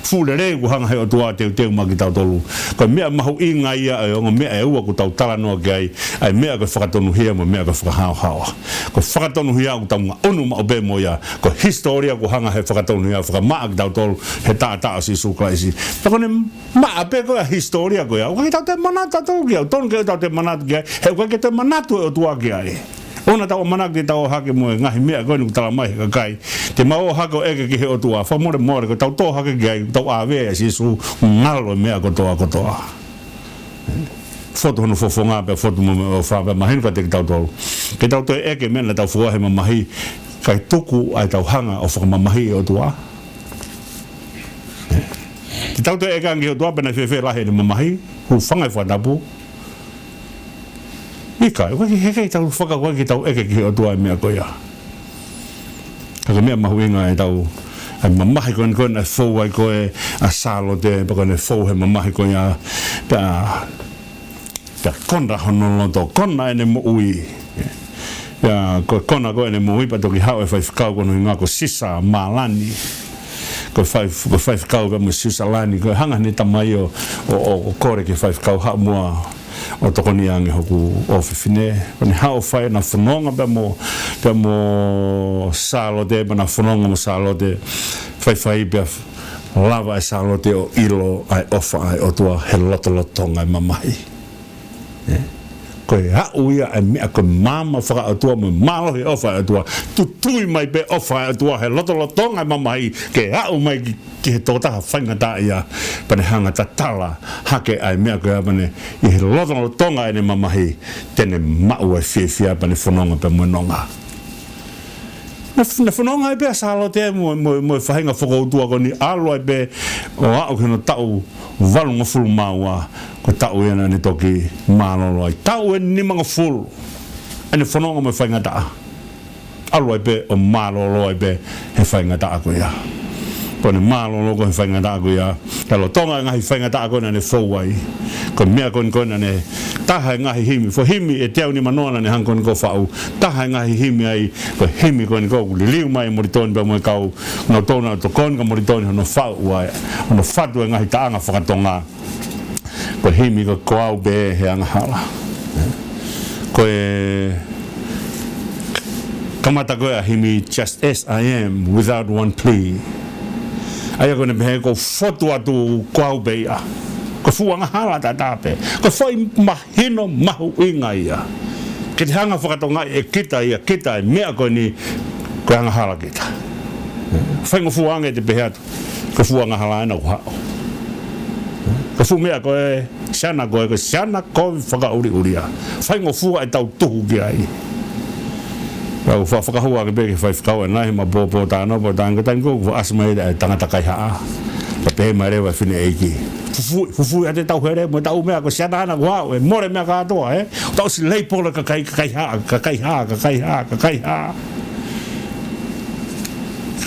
[SPEAKER 1] fulere ku hanga he o tua teu ma ki tau tolu ko mea mahu inga ia e o mea e ua ku tau tala noa ki ai mea ko whakatonu hia mo mea ko whakahao ko whakatonu hia ku tau onu ma obe mo ia ko historia ku hanga he whakatonu hia whakamaa ki tau tolu he taa si suklaisi tako ne maa pe ko historia ko ia ki tau te manata tolu ki au tonu ke tau te manata ki ai he uka ke te manatu e o tua ki ai ona tau manaki tau hake mo ngahi mea ko ni tala mai ka kai te mau hako eke ki he o tua fa more ko tau to hake ki ai tau ave si su ngalo mea ko toa foto no fofonga pe foto mo fa pe mahin ka te tau to eke mena tau fo he mahi kai tuku ai tau hanga o fa mahi o tua te tau to eke ngi o tua pe na fe la he mahi hu fanga fa tapu ika ko he tau foka ko ki tau eke ki o tua mea ko ia ka mea mahuinga e tau ai mamahi ko na fo ai ko e a Salote pa ko ne fo he mamahi ko ia ta konra hono to kona ene mo ui ya ko kona ko ene mo ui pa to ki hau e fai kau ko no nga ko sisa malani ko fai kau ka mo sisa lani ko hanga ni tamai o kore ki fai kau ha mo o toko ni ange hoku o whiwhine o ni hao whai na whanonga pe mo Salote pe na whanonga mo Salote whai pe lava e Salote o ilo ai ofa ai o tua he lotolotonga e mamahi koe hau ia e mea koe mama whaka atua mo malohi ofa atua tutui mai pe ofa atua he lotolotonga e mamahi ke hau mai ki he tōtaha whaingata ia pane hanga tatala hake ai mea koe apane i he lotolotonga e ne mamahi tene mau e whiawhia pane whanonga pe mononga na whanonga e pe a Salote mo whahinga whakautua ko ni alo e pe o au kino tau walunga fulu maua ko tau ena ni toki malolo ai tau e ni manga fulu ane whanonga mo whaingata alo e pe o malolo e pe he whaingata ko ia pone malolo ko he whaingata ko ia talo tonga ngahi whaingata ko na ne fowai ko mea kon ne taha ngahi himi fo himi e teo ni manoana ne hankon ko whau taha ngahi himi ai ko himi ko ni ko liu mai moritoni pa mo kau no tona to kon ka moritoni no whau ai no whatu ngahi taanga whakatonga ko himi ko koau be He Angahala ko kamata ko HIMI just as I am without one plea ai ko ne me ko foto atu ko be ya ko fu Angahala tape ko foi mahino mahu inga ia ke te hanga whakatonga e kita e mea ko ni ko Angahala kita whaingo fuanga e te pehe atu ko fu Angahala ena ko hao ko fu mea ko e siana ko whakauri uria whaingo fua e tau tuhu ki ai Kau whakahua ke peke whai whakau e nahi ma pōpō tāno po tānga taingo ko asma e tangata kai haa pa pehe mai rewa whine eiki fufui ate tau here mo tau mea ko siana ana ko hao e more mea katoa tau si leipola ka kai haa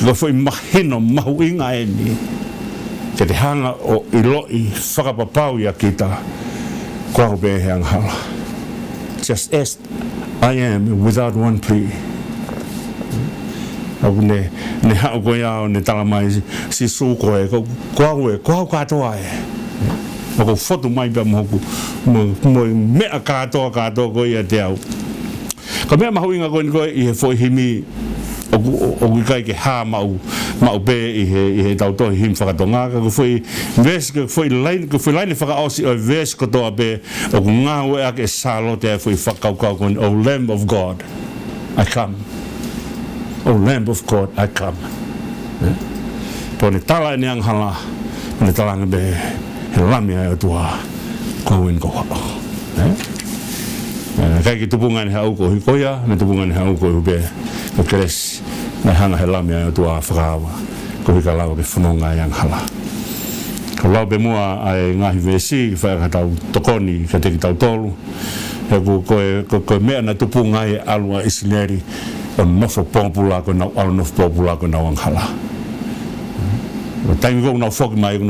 [SPEAKER 1] ko whai mahino mahu inga e ni ke te hanga o iloi whakapapau ia kita kua pe He Angahala just as I am without one plea. Aku ne hau ko ia ne tala mai si su ko e ko katoa e. Ako foto mai pa mo me katoa ko ia te au. Ka me mahu inga ko i he foi HIMI o kai ke ha mau be i he tau Tohi HIMI whakatonga ko foi line whakaosi o ves ko toa be o ngā ue ake salo te foi whakaukau ko o Lamb of God I come o Lamb of God I come po ne tala ni Angahala po ne tala be he lami ai o tua ko win ko kai ki tupunga ni hau ko hikoia me tupunga ni hau ko be ko keres na hanga he lami ai o tua whakawa ko hika lawa ke whanonga i Angahala ko lau be mua ai ngaahi vesi whakatau tokoni ka teki tau tolu he ko mea na tupunga i alua Uēsiliana o nofo popula ko nau alu nofo popula ko nau Angahala o taimi ko nau whoki mai ke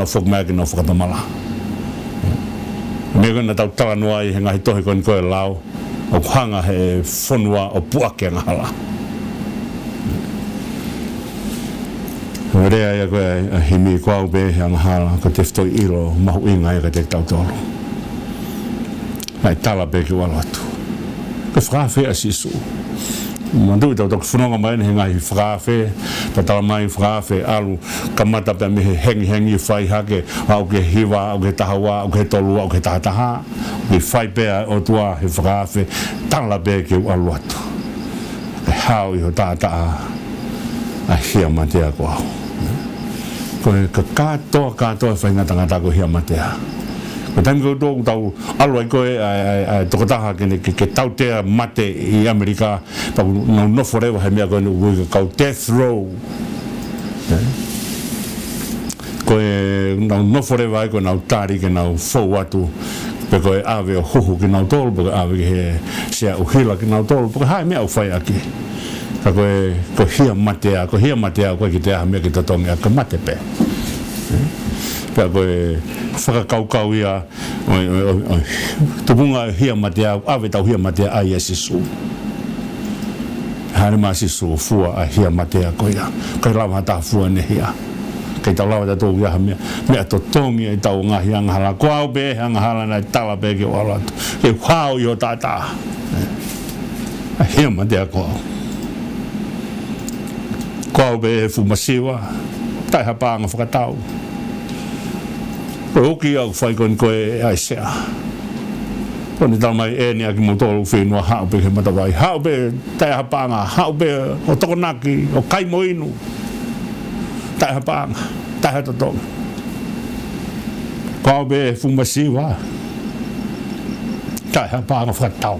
[SPEAKER 1] nau whakatamala mea ko na tau tala noa i he ngahi tohi ko ni koe lau o kuhanga he whanua o puake Angahala rea ia koe HIMI kua ube He Angahala ko te whtoi ilo mahu inga ia ka te tau tolu mai tala pe ki wala atu ko whakawhea sisu mandu tau tau whanonga mai he ngahi whakawhe pa tala mai whakawhe alu kamata pe me he hengi whai hake au ke hiwa, au ke tahawa, au ke tolua, au ke tahataha ke whai pea o tua he whakawhe tala pe ki alu atu ke hao iho tataa a hia matea ko au koe ka katoa whainga tangata ko hia matea ko tangi ko tōku tau alua i koe tokotaha ke tautea mate i Amerika tau nofo rewa he mea koe nuku kau death row koe nofo rewa i koe nau tāri ke nau fau atu pe koe awe o huhu ke nau tolu pe koe awe ke he sea uhila ke nau tolu pe koe hae mea u whai aki ka koe hia matea koe ki te aha mea ki tatongi a ka mate pe pe koe whakakaukau ia tupunga hia matea awe tau hia matea ai e sisu hane maa sisu fua a hia matea koe ia koe lawa hata fua ne hia kei tau lawa tatou ia mea totongi e tau ngaahi Angahala ko au be Angahala nai tala pe ki o alatu ke hao i o tata a hia matea ko au ko be fumasiwa tai hapanga whakatau ko uki au whai kon koe aisea ko ni tau mai e ni aki motolu whenua hao be he matawai hao be tai hapanga hao be o tokonaki o kaimoinu tai hapanga tai hatotonga ko be fumasiwa tai hapanga whakatau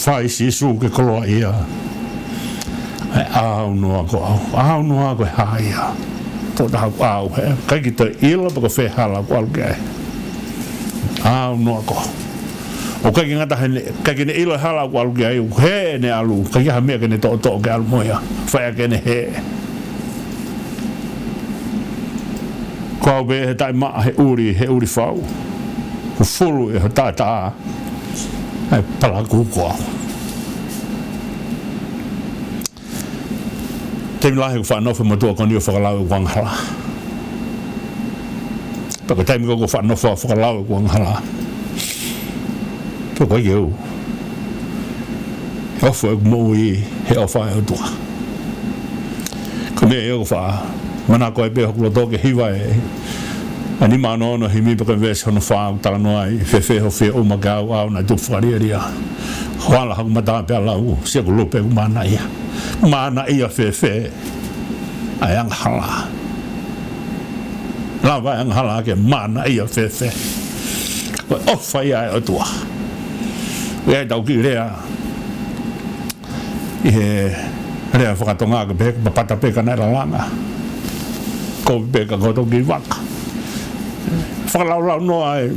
[SPEAKER 1] whai sisu ke koloa ia au noa ko haia to da au he kai ki te ilo pa ko fe hala ko alge au noa ko o kai ngata kai ne ilo hala ko alge he ne alu kai ha me ke ne to ke al moya fa ke ne he ko be tai ma he uri fau ko fulu e ta ai pala ku ko te milahi ko whanau whamatua koni o whakalau e Angahala. Paka taimi ko whanau whakalau e Angahala. Paka iau. Ofu e mo i he o whae o tua. Ko me o fa mana ko e be ho to ke hiwa e ani ma no no himi pe ves hono fa ta no ai fe ho fe o magau au na tu faria ria hala ha mata pe la u se ko lope mana ia fe ai Angahala la va Angahala ke mana ia fe o fa ia o tua e tau ki rea rea whakatonga ka pe pata pe ka nera langa ko pe ka koto ki waka whakalau no ai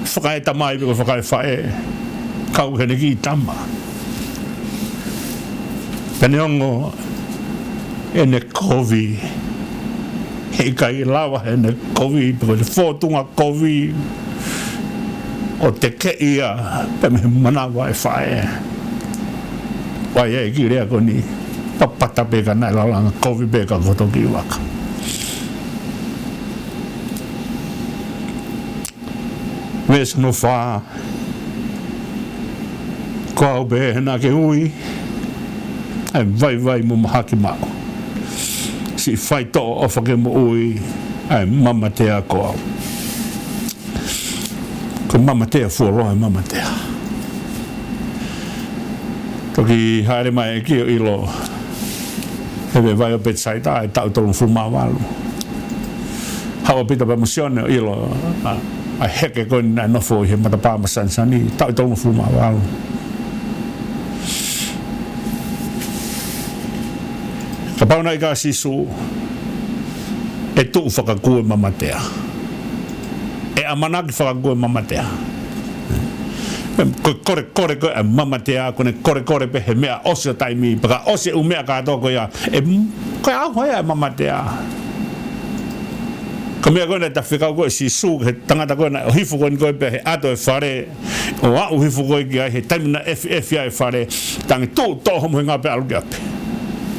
[SPEAKER 1] whakae tamai pe ko whakae whae kau hene ki tama pene ongo ene kovi he kai lawa ene kovi pe ko fotunga kovi o te ke ia pe me mana vai whae wai e ki rea ko ni papata pe ka nai lalanga kovi pe ka koto ki waka ves no fa ko au be na ke ui ai vai mo mahaki mao si fai to o fa ke mo ui ai mama te a ko mama te fu lo mama te toki haere mai ki o ilo hebe vai o petsai ta tau tolu fu mawalu hawa pita pa musione o ilo a heke ko na no fo he mata pa masansani tau tolu fu mawalu ka pauna i ka sisu e tu whakakue mama te amanaki whakakue mama te kore ko mama te kore pe he mea ose taimi paka ose umea ka toko ya ko au hoi mama te ko mea ko na ta whikau ko si su he tangata ko na hifu ko pe he ato e whare o au hifu ko ki he taimi na FFI e whare tangi tō homo he ngā pe alu ki ape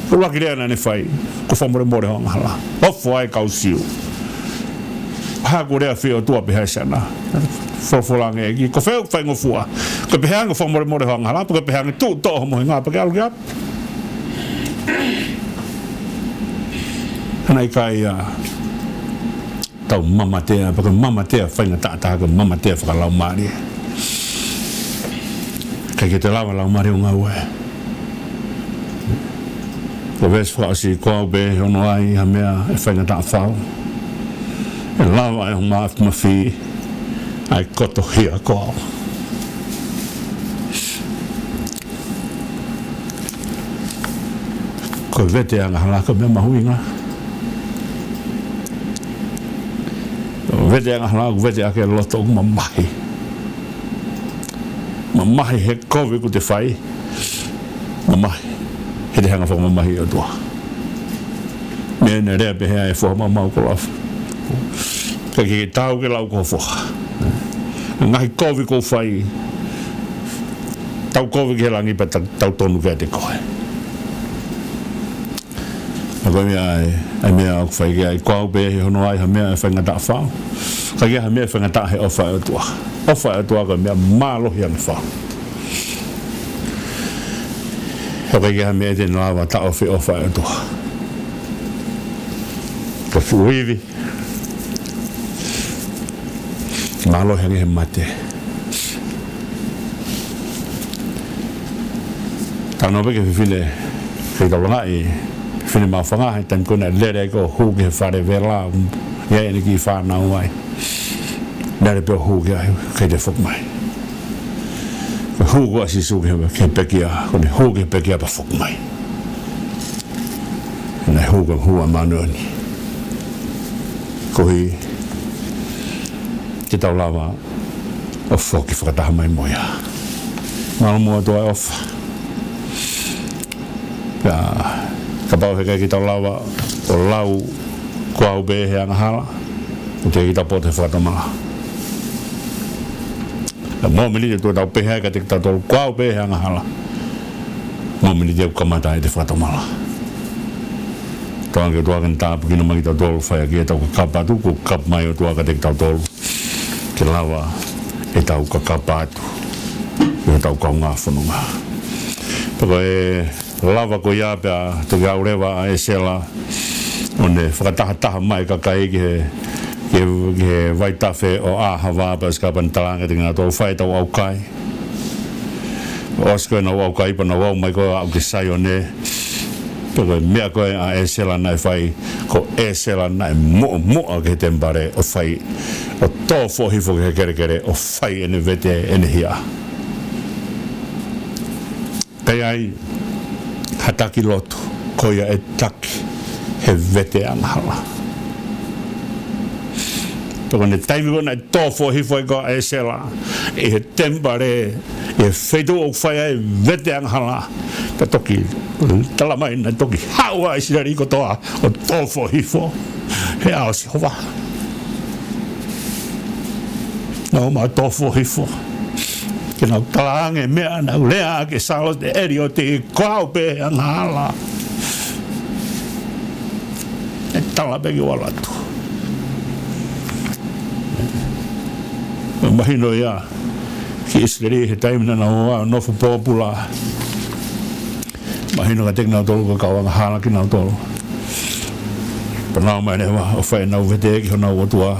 [SPEAKER 1] ko laki rea na ne whai ko whamore more ho Angahala ofo ai kau siu haku rea whio tua pe hai sana fofolange ki ko feu fai ngofua ko pe hanga whamore more ho Angahala ko pe hanga tō homo he ngā pe alu ki ape hanai kai tau mama tea porque mama tea whainga ta ko mama tea whakalau maari kai ke te lawa lau maari o ngā ue ko ves whaasi kua be hono ai ha mea e whainga ta whau e lawa e ho maaf mawhi ai koto hia kua ko vete Angahala ko mea mahuinga vete Angahala vete ake loto mamahi he kovi ku te whai mamahi he te hanga whaka mamahi o tua mea ne rea pe hea e whoha mamau ko lafu ka ke tau ke lau ko whoha ngahi kovi ko whai tau kovi ke langi pa tau tonu kia te koe ko mea ai mea o whai kia i kua pe he hono ai ha mea e whainga ta whao ka kia ha mea whainga ta he ofa e tua ko mea mālohi ana whao ka kia ha mea te nāwa ta ofi ofa e tua ka fuivi mālohi ange he mate tano peke whiwhine kei taulanga i whiwhine mau whangahe tan kona lere ko huke he whare vela ia ene ki whanau ai lere peo huke ai kei te whukmai ko huke asi suke ke pekia kone huke pekia pa whukmai nei huke hua manuani kohi te taulawa o whoki whakataha mai moia malo mua toa ofa ka pau heka ki taulawa o lau kua ube He Angahala o te kita pote whakatamala ka mōmini te tua tau pehe ka te kita tolu kua ube He Angahala mōmini te kamata te whakatamala toa ke tua kan tāpu kina maki tau tolu whai aki e tau KAKAPA ATU ko kap mai o tua ka te tau tolu ke lawa e tau KAKAPA ATU e tau kau ngā whanunga pako e lava ko ia pia toki aurewa a ESELA One whakataha mai ka kai ke waitafe o ahava pas ka pantalanga tinga to whai tau au kai. Osko na au kai pa na wau mai ko au ke sai one. Pero mea koe a ESELA nai whai ko ESELA nai moa ke tempare o whai o tō whohifo ke kere o whai ene vete ene hia. Kei ai hataki lotu koia e taki he vete Angahala. Pero ne taimi kona e tō whohifo e ko ESELA e he tempare e whetu o whai e vete Angahala ka toki tala mai na toki haua i sirari ko toa o tō whohifo he aosi hova. Nau ma tō whohifo ke nau talaange mea nau lea ke salos de eri o te kau pe Angahala e tala pegi walatu mahino ia ki isleri he taimina na hoa nofu popula mahino ka tek nau tolu ka kau Angahala ki nau tolu panau mai ne wa o whai nau vete ki hona otua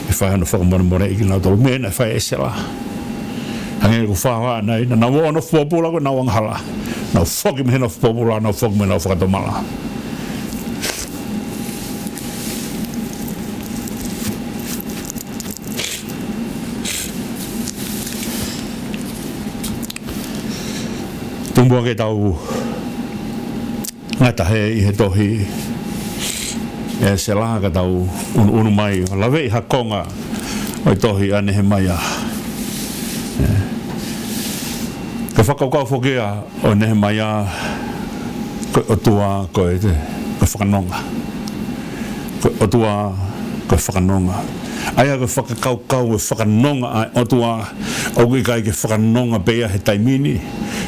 [SPEAKER 1] e whai hana whakamone ki nau tolu mea na whai ESELA hange ko whawa nei na nau ono popula ko nau Angahala nau whoki me hena popula nau whoki me nau whakatomala Tumbua ke tau ngata he i he tohi ESELA ka tau unu mai lawe i hakonga o tohi ane he mai a ka whakaukau whokea o ne he mai a o tua ko e te whakanonga o tua ko whakanonga aia ko whakaukau e whakanonga o tua o kai ke whakanonga pea he taimini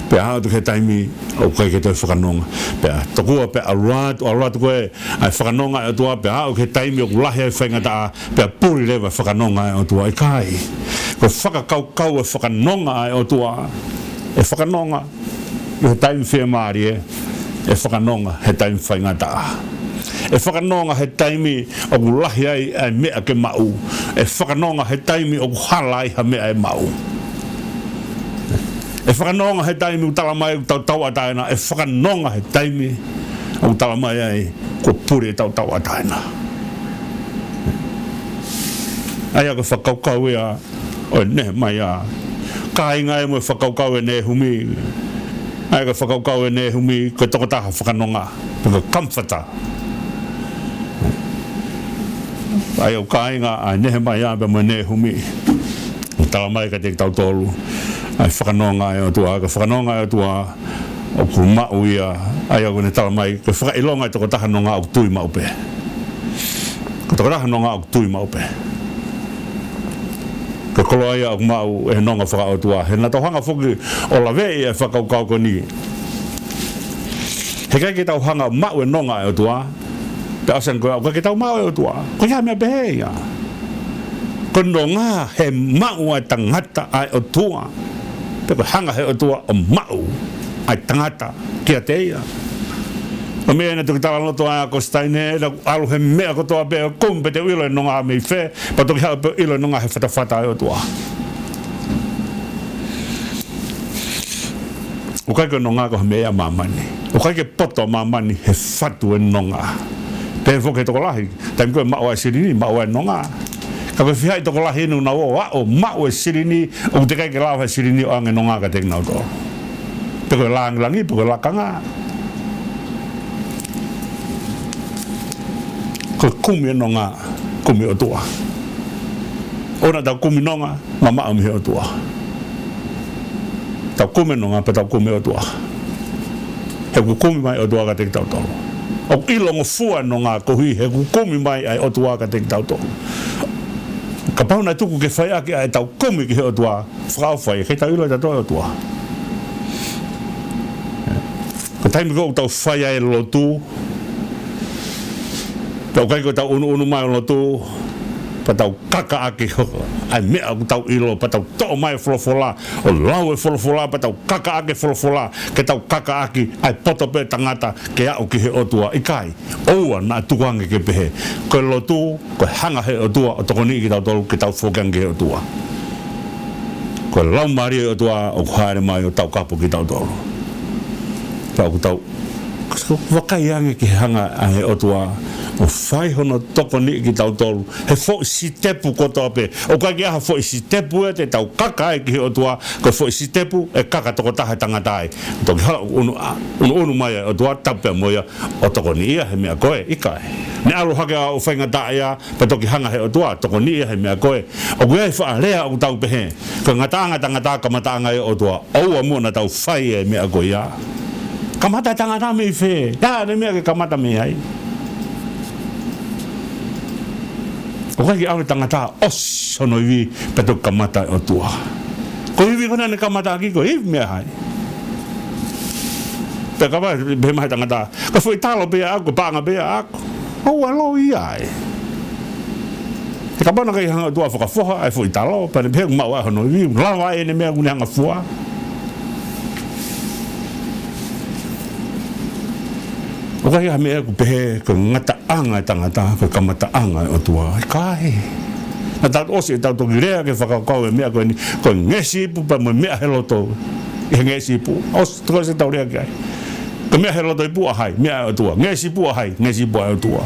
[SPEAKER 1] pe hau he taimi o kai ke toi whakanonga pe tokua pe aluatu koe ai whakanonga o tua pe hau he taimi o lahi ai whaingata pe puri lewa whakanonga o tua i kai ko whakaukau e whakanonga o tua e whakanonga he taimi whia maari e whakanonga he taimi whaingata e whakanonga he taimi o lahi ai mea ke mau e whakanonga he taimi o hala ai ha mea e mau e whakanonga he taimi utala mai tau ataina e whakanonga he taimi utala mai ai ko puri tau ataina ai ako whakaukau ia o ne mai a ka inga e mo whakaukau e ne humi ai ako whakaukau e ne humi ko toko taha whakanonga ko comforta ai o ka inga a ne mai a pe mo ne humi utala mai ka te tau tolu ai whakanonga e o tua, ka whakanonga e o tua o ku mau ia, ai au ne tala mai, ka whakailonga e toko tahanonga au tui maupe. Ka toko tahanonga au tui maupe. Ka koloa ia au mau e nonga whaka o tua, he na tauhanga whuki o lawe e whakaukau ko ni. He kai ke tauhanga mau e nonga e o tua, pe asan koe au kai ke tau mau e o tua, ko ia mea behe ia. Ko nonga he mau e tangata ai o tua, pe ko hanga he o tua o mau ai tangata kia te ia. O mea ne tuki tala loto ai ako staine, alu he mea ko toa pe o kumpe te ilo e nonga a mei whe, pa toki hao pe ilo e nonga he whatawhata ai o tua. O kai ko nonga ko he mea mamani, o kai ke poto mamani he whatu e nonga. Pe whoke toko lahi, taimi koe mao ai sirini, mao ai nonga. Ka koe whihai toko lahi inu na o mao e sirini, o te kai ke lau he sirini o ange nonga ka teki nau tō. Pe koe langi, pe koe lakanga. Koe kumi e nonga, kumi o tua. Ona tau kumi nonga, ma mao mihe o tua. Tau kumi nonga, pe tau kumi o tua. He ku kumi mai o tua ka teki tau tō. O ilongo fua nonga kohi, he ku kumi mai ai o tua ka teki tau tō. Ka pauna tuku ke whai ake ai tau kumi ki he o tua, whakau whai, kei tau ilo i tatoa o tua. Ka taimi kou tau whai ai lotu, tau kai ko tau unu mai o lotu, patau kaka ake ai mea o tau ilo patau to mai folofola o lau e folofola patau kaka ake folofola ke tau kaka ake ai poto pe tangata ke au ki he otua ikai oua na tuange ke pehe ko lotu ko hanga he otua o tokoni ki tau tolu ki tau fokange he otua ko lau mari otua o haere mai o tau kapu ki tau tolu tau wakai ange ki hanga a he otua o fai hono toko ni ki tau tolu he fo si tepu koto ape o ka ki aha fo si tepu e te tau kaka e ki he otua ko fo si tepu e kaka toko taha tangatai toki hala unu mai o tua tape moia o toko ni ia he mea koe ikai ne alu hake a o whainga ta ia pa toki hanga he otua toko ni ia he mea koe o kuei wha lea o tau pehe ko ngata kamata anga e otua oua mua na tau whai e mea koe ia kamata tangata me fe ya ne mea ke kamata me ai o kai au tangata os ono vi peto kamata o tua ko hivi kona ne kamata ki ko hivi me ai pe ka ba be mai tangata ko foi talo be ako panga be ako o alo ai te ka bona kai hanga tua foka foha ai foi talo pa ne be ma wa ono vi la wa ene me nguna nga foa o kai ha me ku pe ko ngata anga tangata ko kamata anga o tua kai na ta osi ta to gire ke fa ka me ko ni ko ngesi pu pa me helo to ngesi pu os to se ta ore kai ko me helo to pu ai me o tua ngesi pu ai ngesi pu o tua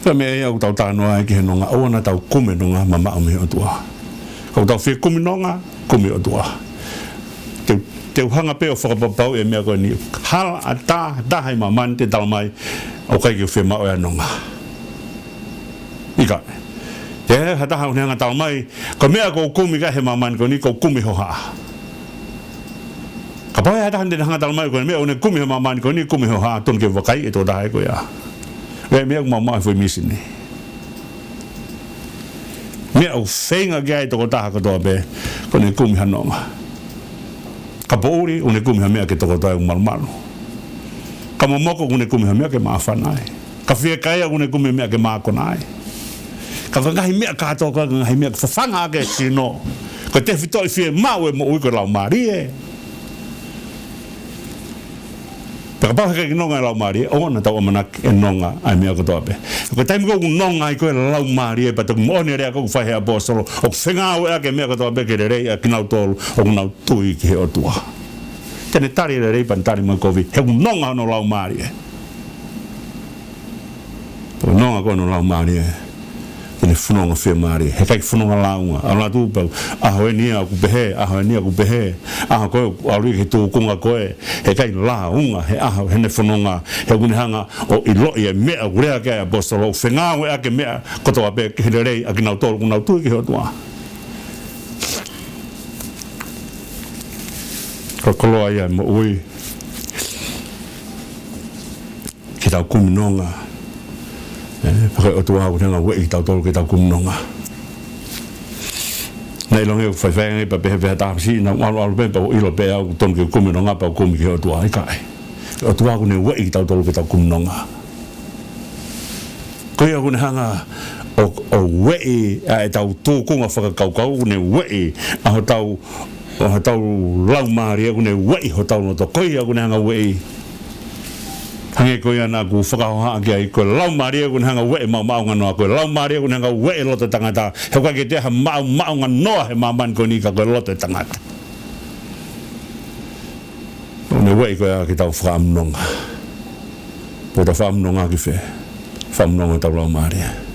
[SPEAKER 1] ka me o ta ta no ai ke no nga o na ta kume no nga mama o me o tua ko ta fi kume no nga kume o tua te hanga pe o whakapapau e mea koe ni hala a ta hai maman te talamai o kai ki o whema o anonga ika te hata hau neanga talamai ko mea ko kumi ka he maman ko ni ko kumi ho haa ka pau e hata hande hanga talamai ko mea o ne kumi ho maman ko ni kumi ho haa ton ke wakai e tō tahe ko ia e mea ko mamai fwoi misini mea o whenga gai toko taha katoa pe ko ni kumi hanonga ka pouri une kumi hamea ke toko tai marmano ka momoko une kumi hamea ke maafanai ka fie kai une kumi hamea ke maakonai ka ngai mea ka to ka ngai mea fa fanga ke sino ko te fitoi fie mau e mo uko la marie ka pa ke nonga la marie ona ta mana e nonga ai mea ko to ape ko tai mo nonga ai ko la marie pa to mo ne rea ko fa he apostolo o fenga o ke mea ko to ape ke re a kinau tolu o nau tui ke o tua tene tari re pantari mo ko vi he nonga no la marie po nonga ko no la marie tene funonga fe marie he kai funonga launga ala tu pa a hoenia ku behe a ko ali ke tu kunga ko he kai launga he a he funonga he gunhanga o ilo e me a gure ke apostolo fenga we a ke me ko to ape ke re a kinau tolu kunau tu ke ho tua ko kolo ai mo ui ki tau kuminonga porque o tua o tenga we tau tolu ke tau kuminonga nei longe fai fai pa pe ta si na wa pe pa ilo pe au ton ke kuminonga pa kumi ke o tua ai kai o tua ko ne we tau tolu ke tau kuminonga ko ia kun hanga o we ai tau tu kunga fa kau ne we a tau o tau lau maria kune wei ho tau no to koia kune hanga wei hange koia na ku whakahoha ki ai ko lau maria kune hanga wei mau nganoa ko lau maria kune hanga wei loto tangata he kwa ke te ha mau nganoa he maman ko ni ka ko loto tangata ne wei koia ki tau whakamnonga po ta whakamnonga ki whe whakamnonga tau lau maria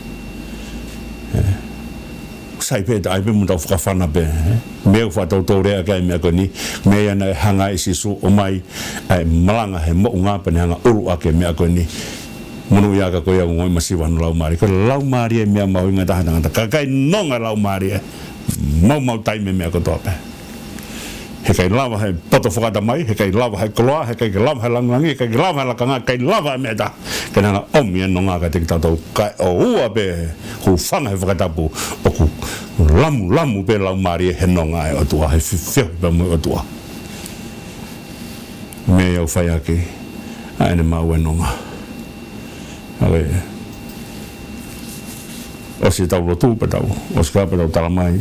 [SPEAKER 1] sai pe ai pe muta whakawhana pe me fa tau rea kai me ko ni me ana hanga isi su o mai ai malanga he mo nga pe hanga uru ake me ko ni munu ya ka ko ya ngoi masiwa no lau mari ko lau mari me mau nga ta hanga ka kai nonga lau mari mau tai me ko to pe he kai lava he poto whakata mai he kai lava he koloa he kai lava he langangi he kai lava he lakanga kai lava me ta ke nanga omi no nga ka te tau kai o ua pe ku whanga he whakatapu o ku lamu pe lau mari he nonga e o tua he whiwhi pe mo o tua me au whai ake aene mau e nonga Oke. Osi tau lo tu patau. Oska patau talamai.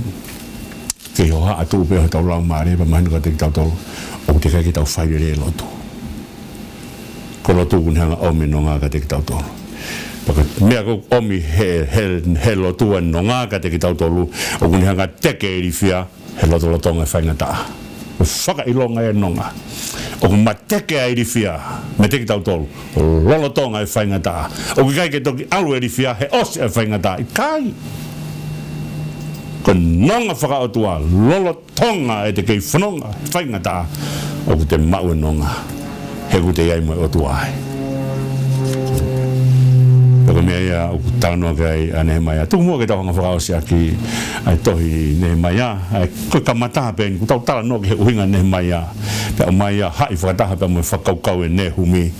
[SPEAKER 1] Ke ho ha atu pe tau lau mari pa man ka te tau tau. O te ka ki tau fai le lo tu. Ko lo tu kun hanga o me no nga ka te tau tau. Paka mea ko omi he lo tu en no nga ka te tau tau. O kun hanga teke i fia he lo tonga fai ngata. Whaka ilonga e nonga. O mateke ai rifia, me teki tau tolu, o lolo tonga e whaingata. O ki kai ke toki alu e rifia, he osi e whaingata. I kai. Ko nonga whakaotua, lolo tonga e te kei whanonga, whaingata. O ku te mau e nonga, he ku te iai mo e otua ai. Paka mea ia, o ku tānoa kai a Nehemia. Tuku mua ke tau hanga whakaosi aki ai tohi Nehemia. Ai koe kamata pen, ku tau tala noa ke he uhinga Nehemia. Pe o mai ia hai whakataha pe mo whakaukau e nehumi.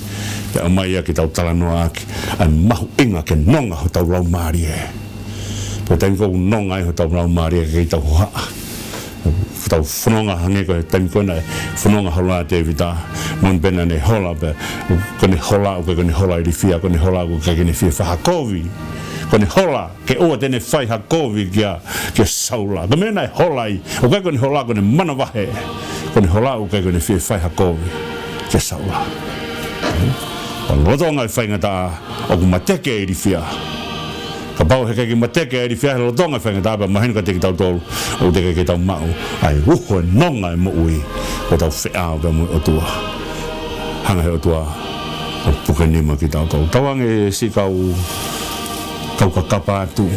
[SPEAKER 1] Pe o mai ia ki tau tala noa aki. Ai mahu inga ke nonga ho tau lau maari e. Pe taimi kou nonga e ho tau lau maari e kei tau hoa. Tau whanonga hange koe, taimi koe nei whanonga hola te vita. Mon pena ne hola pe. Kone hola o kone hola i rifia, kone hola o kone fia whahakovi. Kone hola, ke oa tene whai hakovi kia saula. Ka mena e hola i, o kai kone hola kone mana vahe. Kone hola o kai kone fia whai hakovi kia saula. O lotonga i whaingata o ku mateke i rifia. Ka pau he kei mateke i rifia he lotonga i whaingata pa mahinu ka teki tau tolu o te kei tau mau. Ai uho e nonga e mo ui o tau wheao ka mo otua. Hanga he otua o pukenima ki tau tolu. Tawange si kau KAKAPA ATU.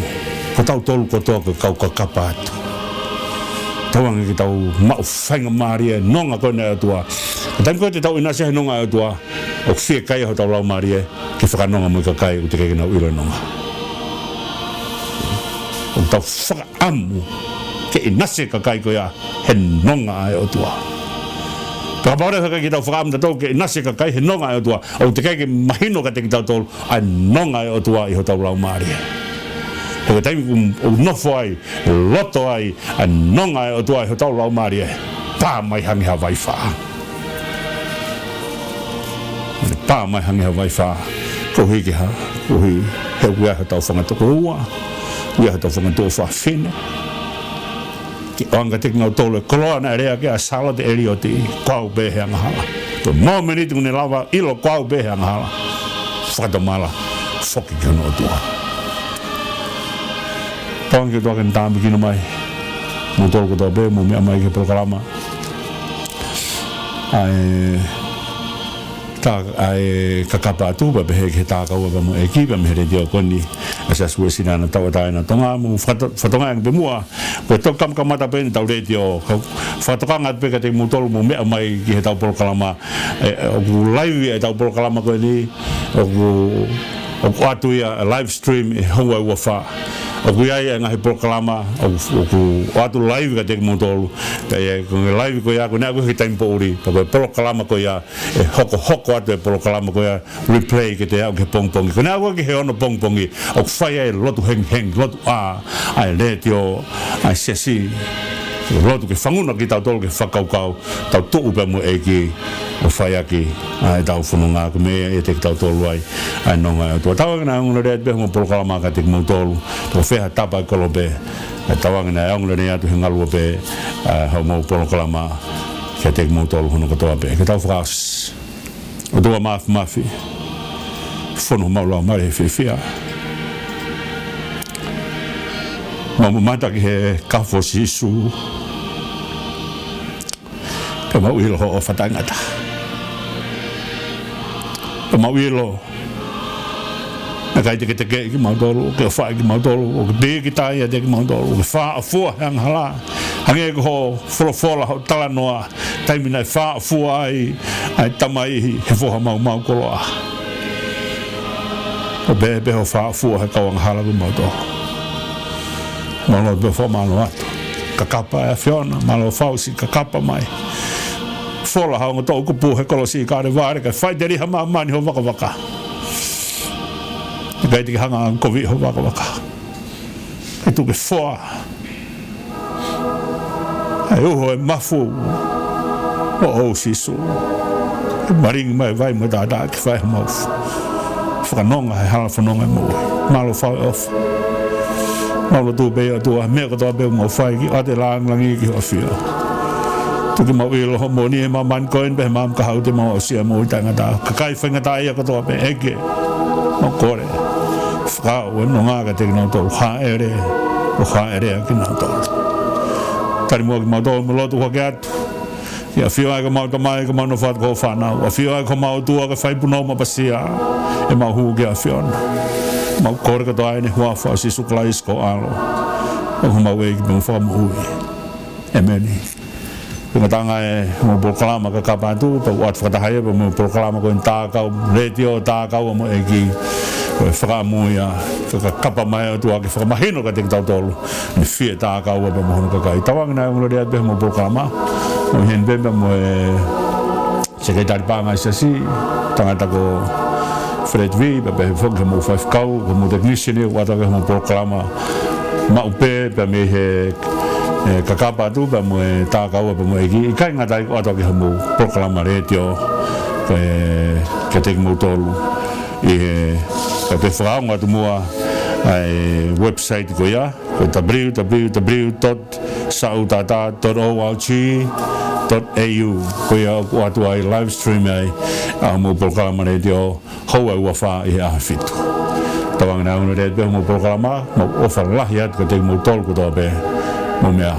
[SPEAKER 1] Ko tau tolu ko toa ko KAKAPA ATU. Tawange ki tau mau whainga maari e nonga koe nei atua. Taimi koe te tau inasi he nonga atua. O fie kai ho tau lau maari e ki whakanonga mo i ka kai u te kei nau ilo nonga. O tau whakaamu ke inasi ka kai koe a he nonga ai atua. Ka paure haka ki tau whakaamu tatou ke inasi ka kai he nonga ai atua. O te kei ke mahino ka te ki tau tolu ai nonga ai atua i ho tau lau maari e. He taimi o nofo ai, loto ai, a nonga e o tua e ho tau lau maari e. Pā mai hangi ha vai wha. Pā mai hangi ha vai wha. Ko hiki ha, ko hi, he ua ho tau whangatoko ua. Ua ho tau whangatoko wha whine. Ki oanga teki ngau tolu e koloa na rea ke a sala te eri o te kwau be He Angahala. Ko mō meniti kune lawa ilo kwau be He Angahala. Whakamala, whoki kano o tua. Tawang ke toa ken tāmi kino mai. Mo tolu ko toa be, mo mea mai ke polokalama. Ai KAKAPA ATU pa behe ke tākau pa mo eki pa mehere teo koni. Asas Uēsiliana tau ataina tonga mo whatonga ang pe mua. Ko tau kamata pe ni tau re teo. Whatokanga pe ka te mo tolu mo mea mai ki he tau polokalama. O ku live e tau polokalama koe ni. O ku atu ia live stream e haua ua wha. O ku iai ngahi polokalama, o ku atu live ka teki motolu. Kaya kung live ko ia, ko nea ko hi time po uri. Pako polokalama ko ia, e hokohoko atu e polokalama ko ia, replay ke te au ke pongpongi. Ko nea ko ki he ono pongpongi, o ku whai ai lotu heng, lotu ai le teo, ai Siasi. Lotu ke whanguna ki tau tolu ke whakaukau, tau tuu pe mo eki, o whai aki, ai tau whanunga ko mea e te ki tau tolu ai nonga. Tua tawangina angula rea te beho mo polokalama ka te ki mo tolu, tua wheha tapa i kolo pe, tawangina angula rea tu he ngalua pe, hau mo polokalama ka te ki mo tolu hono katoa pe. Ke tau whakas, o tua mafi, whono maula mare he whiwhia. Mau mataki he kafo sisu. Ka mau ilo ho o whatangata. Ka mau ilo. Na kai te ke ki mau tolu, ke whae ki mau tolu, o ke be ki tai a te ki mau tolu, o ke wha a fua He Angahala. Hange ko ho wholofola ho tala noa, taimina e wha a fua ai tamai he whoha mau koloa. O be ho wha a fua he kau Angahala ku mau tolu. Malo be fo malo atu. KAKAPA e whiona, malo fausi KAKAPA mai. Fola hao ngato uku pu he kolosi ka re vare ka whai te riha mani ho waka. Kai te hanga ang kovi ho waka. E tu ke whoa. Ai uho e mafu. O sisu. E maringi mai vai mo dada ki whai maufu. whanonga he hala whanonga mo malo whai off malo tu bea tua mea katoa bea mo whai ki ate langi ki hoa whio tuki mau ilo ho mo ni he mau man koen pe he maam ka hau te mau sia mo i tangata kakai whaingata ia katoa pe eke mau kore whakao no ngā ka teki nau tau haere o haere aki nau tau tari mua ki mau tau mo lotu hake atu ia whio ai ka mau tamai ka mau no whaat ko whanau a whio ai ka mau tua ka whaipunau ma pasia e mau huu ki a whiona mau kore ka toa ene hua wha si suklai isko alo o ka mau eki me mwha mo hui e meni Pinga tanga e mo polokalama KAKAPA ATU pa wat whakatahai pa mo polokalama ko in tākau retio tākau mo eki ko e whakamuia kapa mai atua ke whakamahino ka te tautolu ni whie tākau pa mo hono kakai tawang na mo rea pe mo polokalama mo hen pe mo e sekretari panga Siasi tangata ko Fred V pa pe whaka mo whaifkau ko mo technician e wata ke mo polokalama ma upe pa me he KAKAPA ATU pa mo e tākau pa mo eki i kai ngatai ko ato ke mo polokalama retio ke te mo tolu i ka te whakaunga tu mua ai website ko ia ko www.sautata.org.au ko ia ko atu ai live stream ai a mo polokalama retio hau au wha i a fitu tawang na unu retio mo polokalama mo ofa lahi atu ka te mo tolu ko toa pe mo mea